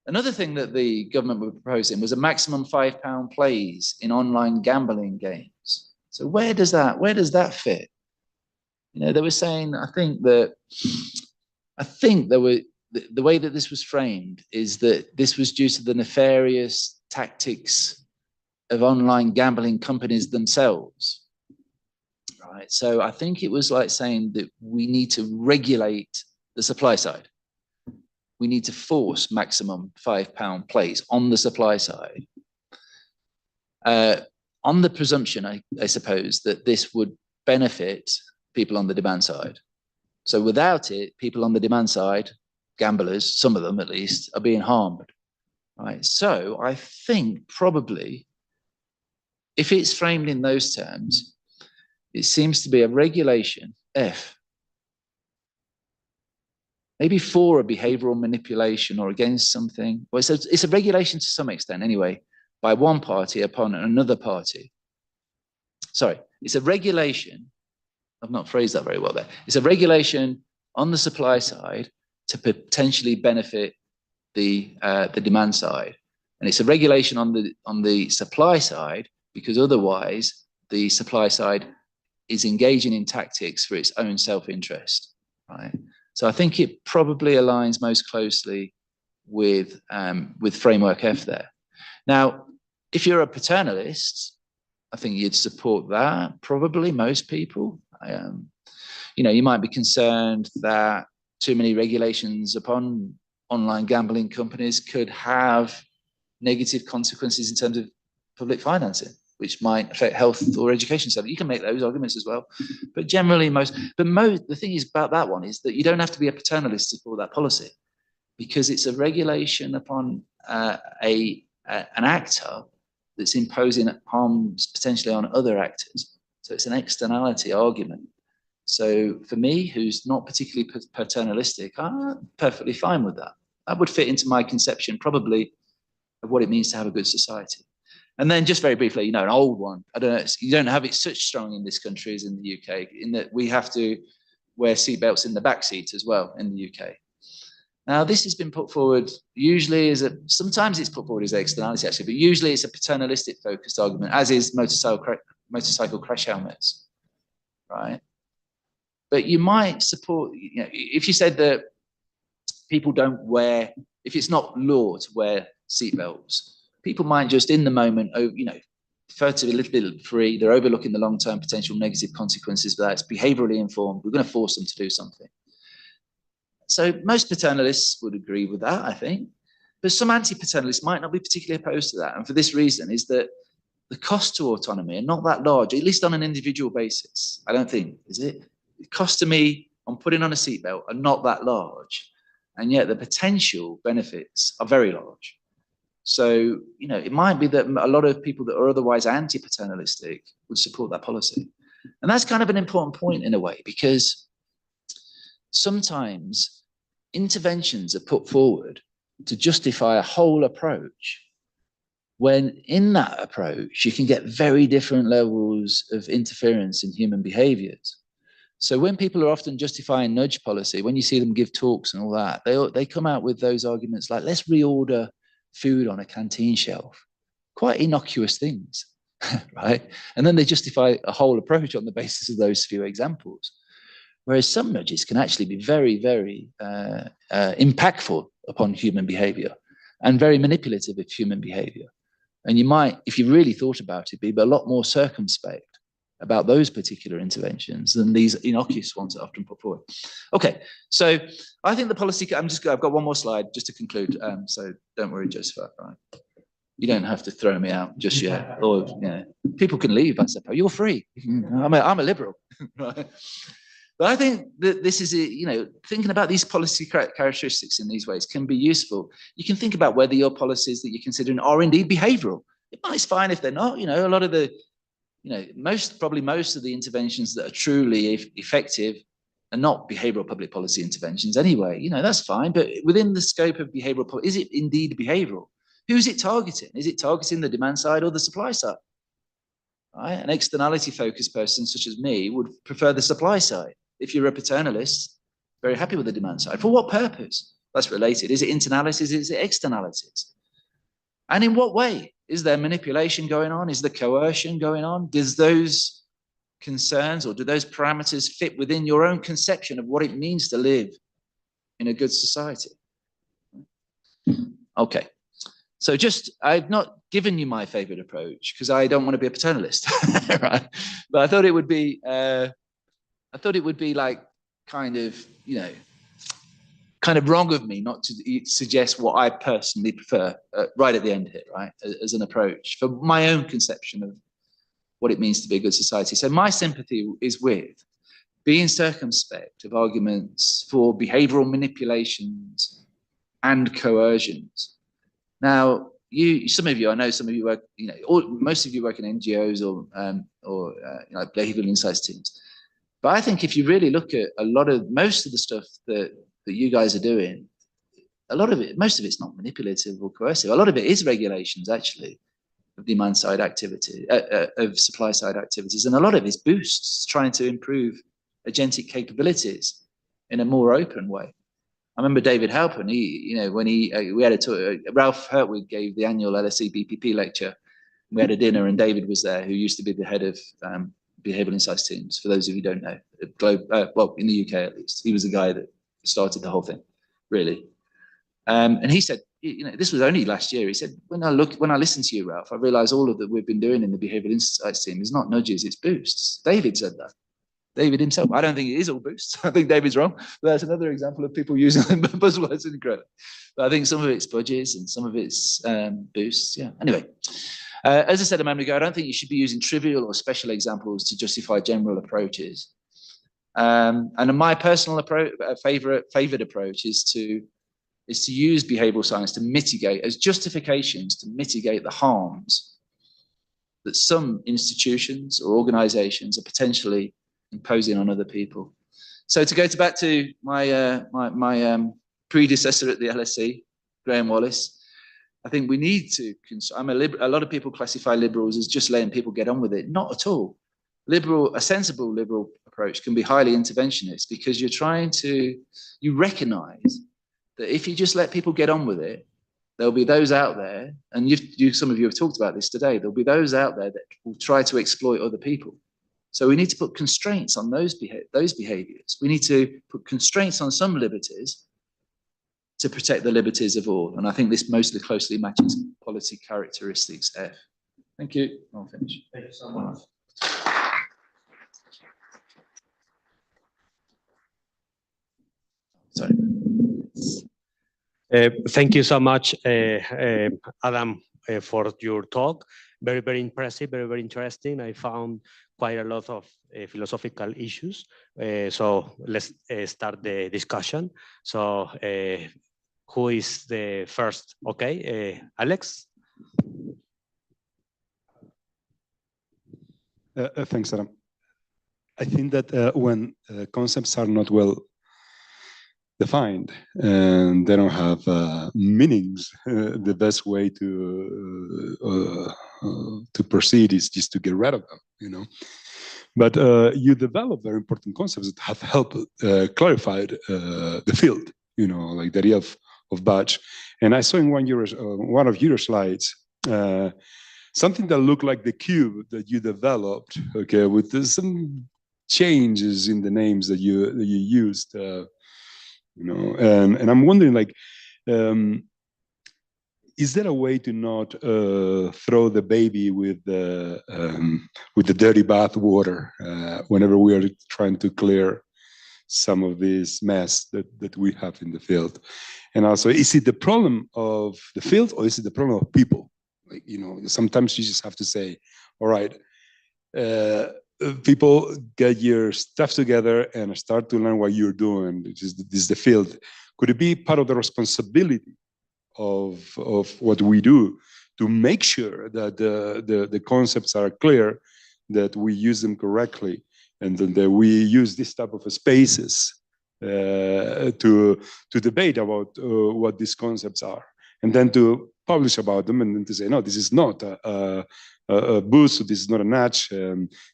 S7: Another thing that the government were proposing was a maximum £5 plays in online gambling games. So where does that fit? You know, they were saying, I think there were, the way that this was framed is that this was due to the nefarious tactics of online gambling companies themselves. Right. So I think it was like saying that we need to regulate the supply side. We need to force maximum £5 plays on the supply side. On the presumption, I suppose, that this would benefit people on the demand side. So without it, people on the demand side, gamblers, some of them at least, are being harmed. Right. So I think probably, if it's framed in those terms, it seems to be a regulation, maybe for a behavioral manipulation or against something. Well, it's a regulation to some extent anyway, by one party upon another party. Sorry, it's a regulation, I've not phrased that very well there. It's a regulation on the supply side to potentially benefit the demand side. And it's a regulation on the supply side because otherwise the supply side is engaging in tactics for its own self-interest, right? So I think it probably aligns most closely with Framework F there. Now, if you're a paternalist, I think you'd support that, probably most people. You know, you might be concerned that too many regulations upon online gambling companies could have negative consequences in terms of public financing, which might affect health or education. So you can make those arguments as well. But generally the thing is about that one is that you don't have to be a paternalist to support that policy, because it's a regulation upon an actor that's imposing harms potentially on other actors. So it's an externality argument. So for me, who's not particularly paternalistic, I'm perfectly fine with that. That would fit into my conception probably of what it means to have a good society. And then just very briefly, you know, an old one, I don't know, you don't have it such strong in this country as in the UK, in that we have to wear seatbelts in the back seat as well in the UK. Now, this has been put forward usually sometimes it's put forward as externality actually, but usually it's a paternalistic focused argument, as is motorcycle crash helmets, right? But you might support, you know, if you said that people don't wear, if it's not law to wear seatbelts, people might just in the moment, you know, prefer to be a little bit free. They're overlooking the long-term potential negative consequences of that. It's behaviorally informed. We're going to force them to do something. So most paternalists would agree with that, I think. But some anti-paternalists might not be particularly opposed to that. And for this reason is that the cost to autonomy are not that large, at least on an individual basis. I don't think, is it? The cost to me on putting on a seatbelt are not that large. And yet the potential benefits are very large. So, you know, it might be that a lot of people that are otherwise anti-paternalistic would support that policy. And that's kind of an important point in a way, because sometimes interventions are put forward to justify a whole approach, when in that approach, you can get very different levels of interference in human behaviors. So when people are often justifying nudge policy, when you see them give talks and all that, they come out with those arguments like, let's reorder food on a canteen shelf. Quite innocuous things, right? And then they justify a whole approach on the basis of those few examples. Whereas some nudges can actually be very, very impactful upon human behavior and very manipulative of human behavior. And you might, if you really thought about it, be a lot more circumspect about those particular interventions than these innocuous ones that are often put forward. Okay, so I think the policy, I've got one more slide just to conclude. So don't worry, Joseph, right? You don't have to throw me out just yet. Or, you know, people can leave, I suppose. You're free. I'm a liberal, right? But I think that this is, thinking about these policy characteristics in these ways can be useful. You can think about whether your policies that you're considering are indeed behavioral. It's fine if they're not. A lot of the, probably most of the interventions that are truly effective are not behavioral public policy interventions anyway. That's fine. But within the scope of behavioral policy, is it indeed behavioral? Who's it targeting? Is it targeting the demand side or the supply side? Right? An externality focused person such as me would prefer the supply side. If you're a paternalist, very happy with the demand side. For what purpose? That's related. Is it internalities? Is it externalities? And in what way? Is there manipulation going on? Is there coercion going on? Does those concerns or do those parameters fit within your own conception of what it means to live in a good society? Okay. So I've not given you my favorite approach because I don't want to be a paternalist, right? But I thought it would be like kind of wrong of me not to suggest what I personally prefer right at the end here, right? As an approach for my own conception of what it means to be a good society. So my sympathy is with being circumspect of arguments for behavioral manipulations and coercions. Now, some of you work, most of you work in NGOs or behavioral insights teams. But I think if you really look at most of the stuff that you guys are doing, most of it's not manipulative or coercive. A lot of it is regulations, actually, of demand side activity, of supply side activities, and a lot of it is boosts, trying to improve agentic capabilities in a more open way. I remember David Halpern, we had a tour, Ralph Hertwig gave the annual LSE BPP lecture. We had a dinner and David was there, who used to be the head of behavioral insights teams, for those of you who don't know, in the UK at least. He was the guy that started the whole thing, really. And he said, this was only last year. He said, when I listen to you, Ralph, I realize all of that we've been doing in the behavioral insights team is not nudges, it's boosts. David said that. David himself. I don't think it is all boosts. I think David's wrong. But that's another example of people using buzzwords incorrectly. But I think some of it's budgets and some of it's boosts. Yeah. Anyway, as I said a moment ago, I don't think you should be using trivial or special examples to justify general approaches. And my personal favorite approach is to use behavioral science to mitigate, as justifications to mitigate the harms that some institutions or organizations are potentially imposing on other people. So to go back to my predecessor at the LSE, Graham Wallace, I think we need to. A lot of people classify liberals as just letting people get on with it. Not at all. A sensible liberal approach can be highly interventionist because you recognize that if you just let people get on with it, there'll be those out there, and some of you have talked about this today, there'll be those out there that will try to exploit other people. So we need to put constraints on those behaviors. We need to put constraints on some liberties to protect the liberties of all. And I think this mostly closely matches policy characteristics F. Thank you. I'll finish.
S1: Thank you so much.
S7: Sorry.
S1: Thank you so much, Adam, for your talk. Very, very impressive, very, very interesting. I found quite a lot of philosophical issues. So let's start the discussion. So who is the first? Okay, Alex?
S5: Thanks, Adam. I think that when concepts are not well defined and they don't have meanings, the best way to proceed is just to get rid of them, But you develop very important concepts that have helped clarify the field, like the idea of batch. And I saw in one of your slides something that looked like the cube that you developed, okay, with some changes in the names that you used. And I'm wondering, like, is there a way to not throw the baby with the dirty bath water whenever we are trying to clear some of this mess that we have in the field? And also, is it the problem of the field or is it the problem of people? Like, sometimes you just have to say, all right, people get your stuff together and start to learn what you're doing. This is the field. Could it be part of the responsibility of what we do to make sure that the concepts are clear, that we use them correctly, and that we use this type of spaces to debate about what these concepts are, and then to publish about them, and then to say, no, this is not a boost, this is not a notch,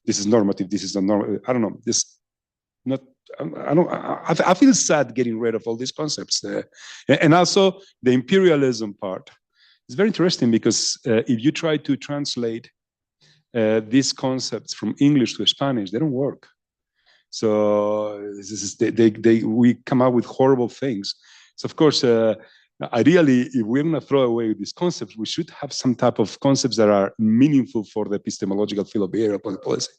S5: this is normative, this is not normative. I don't know. This not. I feel sad getting rid of all these concepts, and also the imperialism part. It's very interesting because if you try to translate these concepts from English to Spanish, they don't work. So we come up with horrible things. So of course, ideally, if we're going to throw away these concepts, we should have some type of concepts that are meaningful for the epistemological field of behavioral public policy.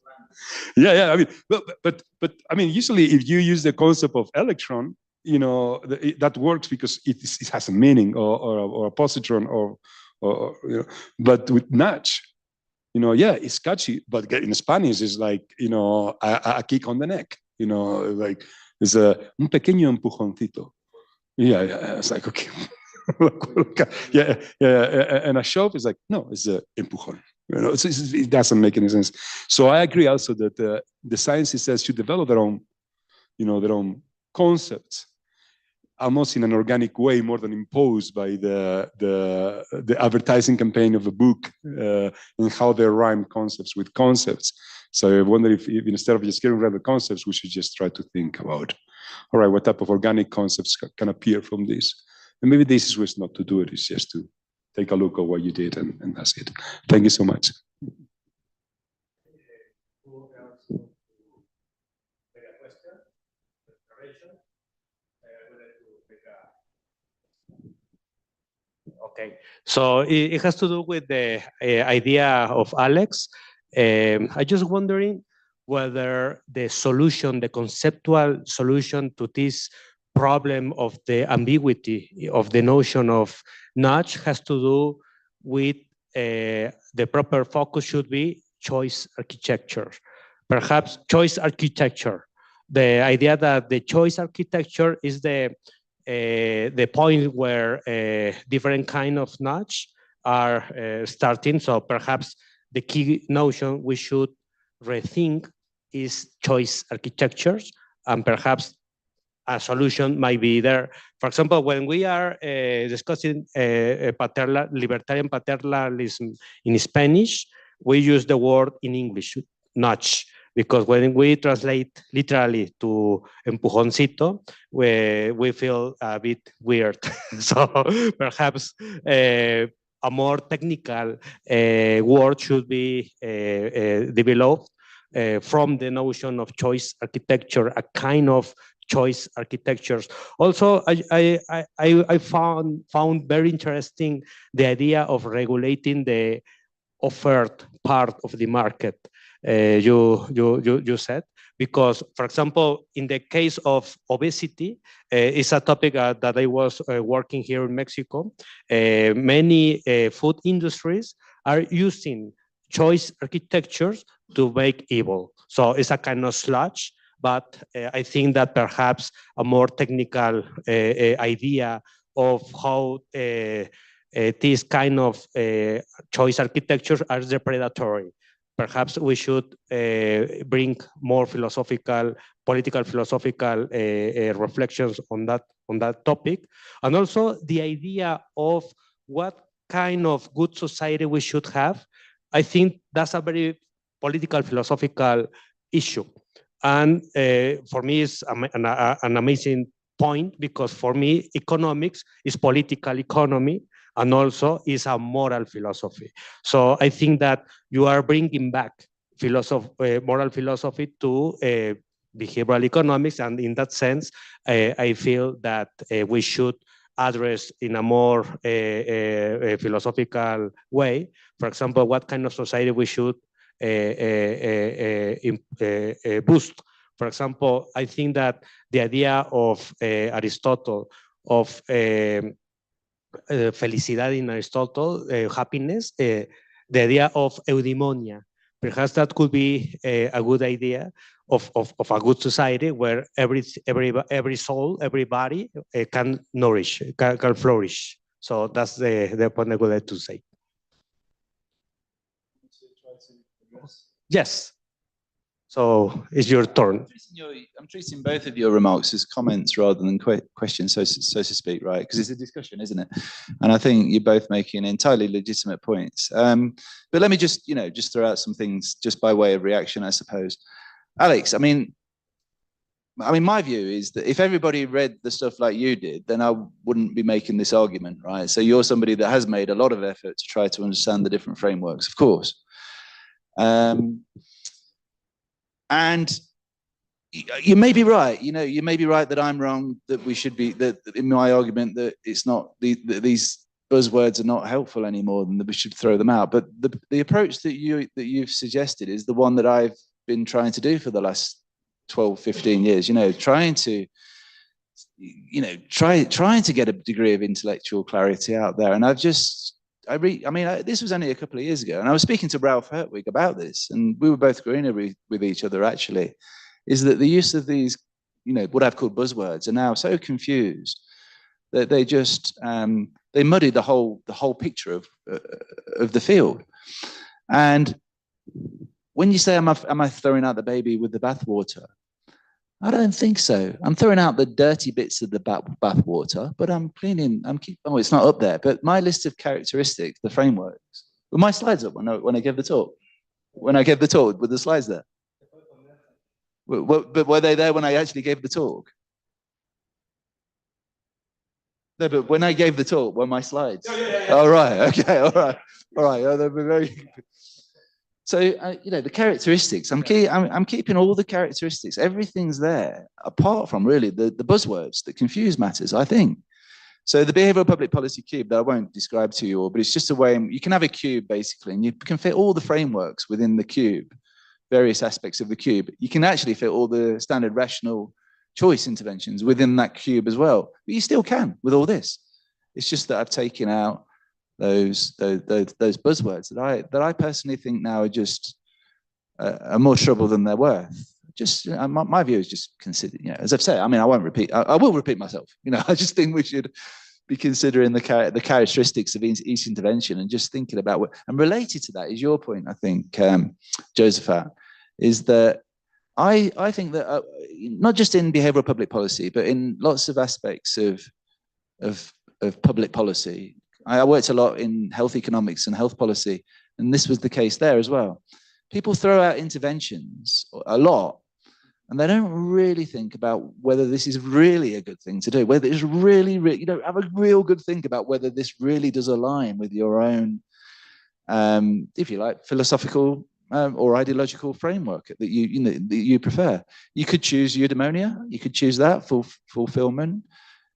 S5: Yeah. I mean, but I mean, usually, if you use the concept of electron, you know, that works because it has a meaning, or a positron, or you know. But with notch, you know, yeah, it's catchy, but in Spanish, it's like, you know, a kick on the neck. You know, like it's un pequeño empujoncito. Yeah, it's like, okay. yeah, and a shove is like, no, it's a empujón. You know, it doesn't make any sense. So I agree also that the sciences should develop their own, you know, their own concepts, almost in an organic way, more than imposed by the advertising campaign of a book, and how they rhyme concepts with concepts. So I wonder if instead of just getting rid of the concepts, we should just try to think about, all right, what type of organic concepts can appear from this? And maybe this is ways not to do it, it's just to take a look at what you did, and that's it. Thank you so much.
S1: Okay, so it has to do with the idea of Alex. I just wondering whether the solution, the conceptual solution to this problem of the ambiguity of the notion of nudge has to do with the proper focus should be choice architecture. Perhaps choice architecture. The idea that the choice architecture is the point where different kind of nudge are starting. So perhaps the key notion we should rethink is choice architectures, and perhaps a solution might be there. For example, when we are discussing libertarian paternalism in Spanish, we use the word in English, nudge, because when we translate literally to empujoncito, we feel a bit weird. So perhaps a more technical word should be developed from the notion of choice architecture, a kind of choice architectures. Also, I found very interesting the idea of regulating the offered part of the market. You said, because, for example, in the case of obesity, it's a topic that I was working here in Mexico. Many food industries are using choice architectures to make evil. So it's a kind of sludge, but I think that perhaps a more technical idea of how this kind of choice architectures are depredatory. Perhaps we should bring more political philosophical reflections on that topic, and also the idea of what kind of good society we should have. I think that's a very political philosophical issue, and for me, it's an amazing point, because for me, economics is political economy, and also is a moral philosophy. So I think that you are bringing back moral philosophy to behavioral economics, and in that sense, I feel that we should address in a more philosophical way, for example, what kind of society we should boost. For example, I think that the idea of Aristotle, of felicidad in Aristotle, happiness, the idea of eudaimonia, Perhaps that could be a good idea of a good society where every soul, everybody can nourish, can flourish. So that's the point I would like to say. Yes. So it's your turn.
S7: I'm treating both of your remarks as comments rather than questions, so to speak, right? Because it's a discussion, isn't it? And I think you're both making entirely legitimate points. But let me just, just throw out some things just by way of reaction, I suppose. Alex, I mean, my view is that if everybody read the stuff like you did, then I wouldn't be making this argument, right? So you're somebody that has made a lot of effort to try to understand the different frameworks, of course. And you may be right, you may be right that I'm wrong, that we should be, that in my argument that it's not, that these buzzwords are not helpful anymore and that we should throw them out. But the approach that you've suggested is the one that I've been trying to do for the last 12, 15 years, trying to get a degree of intellectual clarity out there. And this was only a couple of years ago, and I was speaking to Ralph Hertwig about this, and we were both agreeing with each other, actually, is that the use of these, what I've called buzzwords are now so confused that they just, they muddy the whole picture of the field. And when you say, am I throwing out the baby with the bathwater? I don't think so. I'm throwing out the dirty bits of the bathwater, but I'm cleaning. Oh, it's not up there. But my list of characteristics, the frameworks. Were my slides up when I gave the talk? When I gave the talk, were the slides there? But were they there when I actually gave the talk? No, but when I gave the talk, were my slides? Yeah. All right. Okay. All right. Oh, they'll be very. So, the characteristics, I'm keeping all the characteristics. Everything's there, apart from really the buzzwords that confuse matters, I think. So the behavioral public policy cube that I won't describe to you all, but it's just a way, you can have a cube basically, and you can fit all the frameworks within the cube, various aspects of the cube. You can actually fit all the standard rational choice interventions within that cube as well. But you still can with all this. It's just that I've taken out those buzzwords that I personally think now are just are more trouble than they're worth. Just my view is just consider, as I've said, I won't repeat, I will repeat myself. I just think we should be considering the characteristics of each intervention and just thinking about what, and related to that is your point, I think, Josephat, is that I think that not just in behavioral public policy, but in lots of aspects of public policy. I worked a lot in health economics and health policy, and this was the case there as well. People throw out interventions a lot, and they don't really think about whether this is really a good thing to do, whether it's really, have a real good think about whether this really does align with your own, if you like, philosophical or ideological framework that you prefer. You could choose eudaimonia, you could choose that for fulfillment.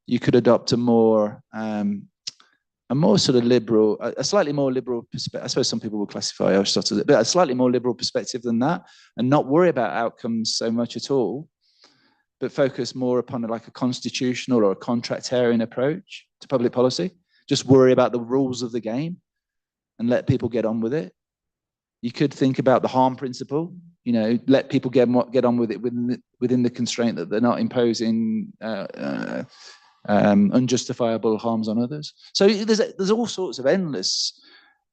S7: You could adopt a more sort of liberal, a slightly more liberal perspective. I suppose some people will classify Aristotle, but a slightly more liberal perspective than that, and not worry about outcomes so much at all, but focus more upon like a constitutional or a contractarian approach to public policy. Just worry about the rules of the game and let people get on with it. You could think about the harm principle, let people get on with it within the constraint that they're not imposing unjustifiable harms on others. So there's all sorts of endless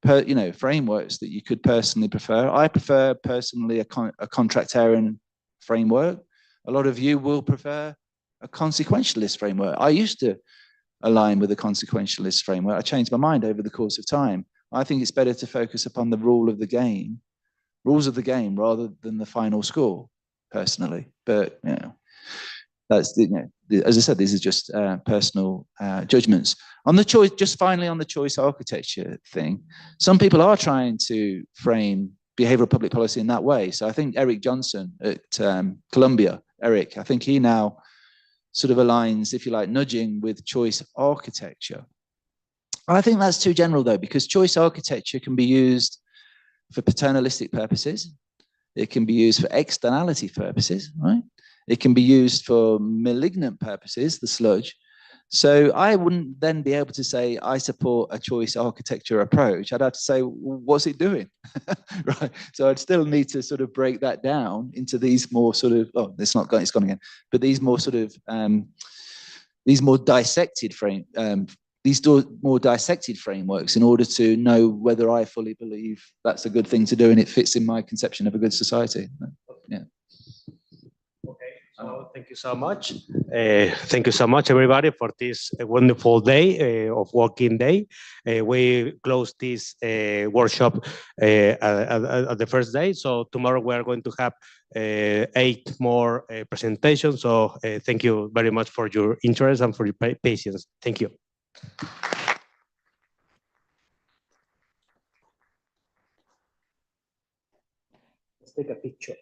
S7: frameworks that you could personally prefer. I prefer personally a contractarian framework. A lot of you will prefer a consequentialist framework. I used to align with a consequentialist framework. I changed my mind over the course of time. I think it's better to focus upon the rules of the game rather than the final score, personally. But that's as I said, these are just personal judgments. On the choice, just finally on the choice architecture thing, some people are trying to frame behavioral public policy in that way. So I think Eric Johnson at Columbia, I think he now sort of aligns, if you like, nudging with choice architecture. I think that's too general though, because choice architecture can be used for paternalistic purposes. It can be used for externality purposes, right? It can be used for malignant purposes, the sludge. So I wouldn't then be able to say I support a choice architecture approach. I'd have to say, well, what's it doing? Right. So I'd still need to sort of break that down into these more sort of, oh, it's gone again, but these more sort of, these more dissected more dissected frameworks in order to know whether I fully believe that's a good thing to do and it fits in my conception of a good society. Yeah.
S1: Okay, so thank you so much. Thank you so much, everybody, for this wonderful day of working day. We close this workshop at the first day. So tomorrow we are going to have 8 more presentations. So thank you very much for your interest and for your patience. Thank you. Let's take a picture.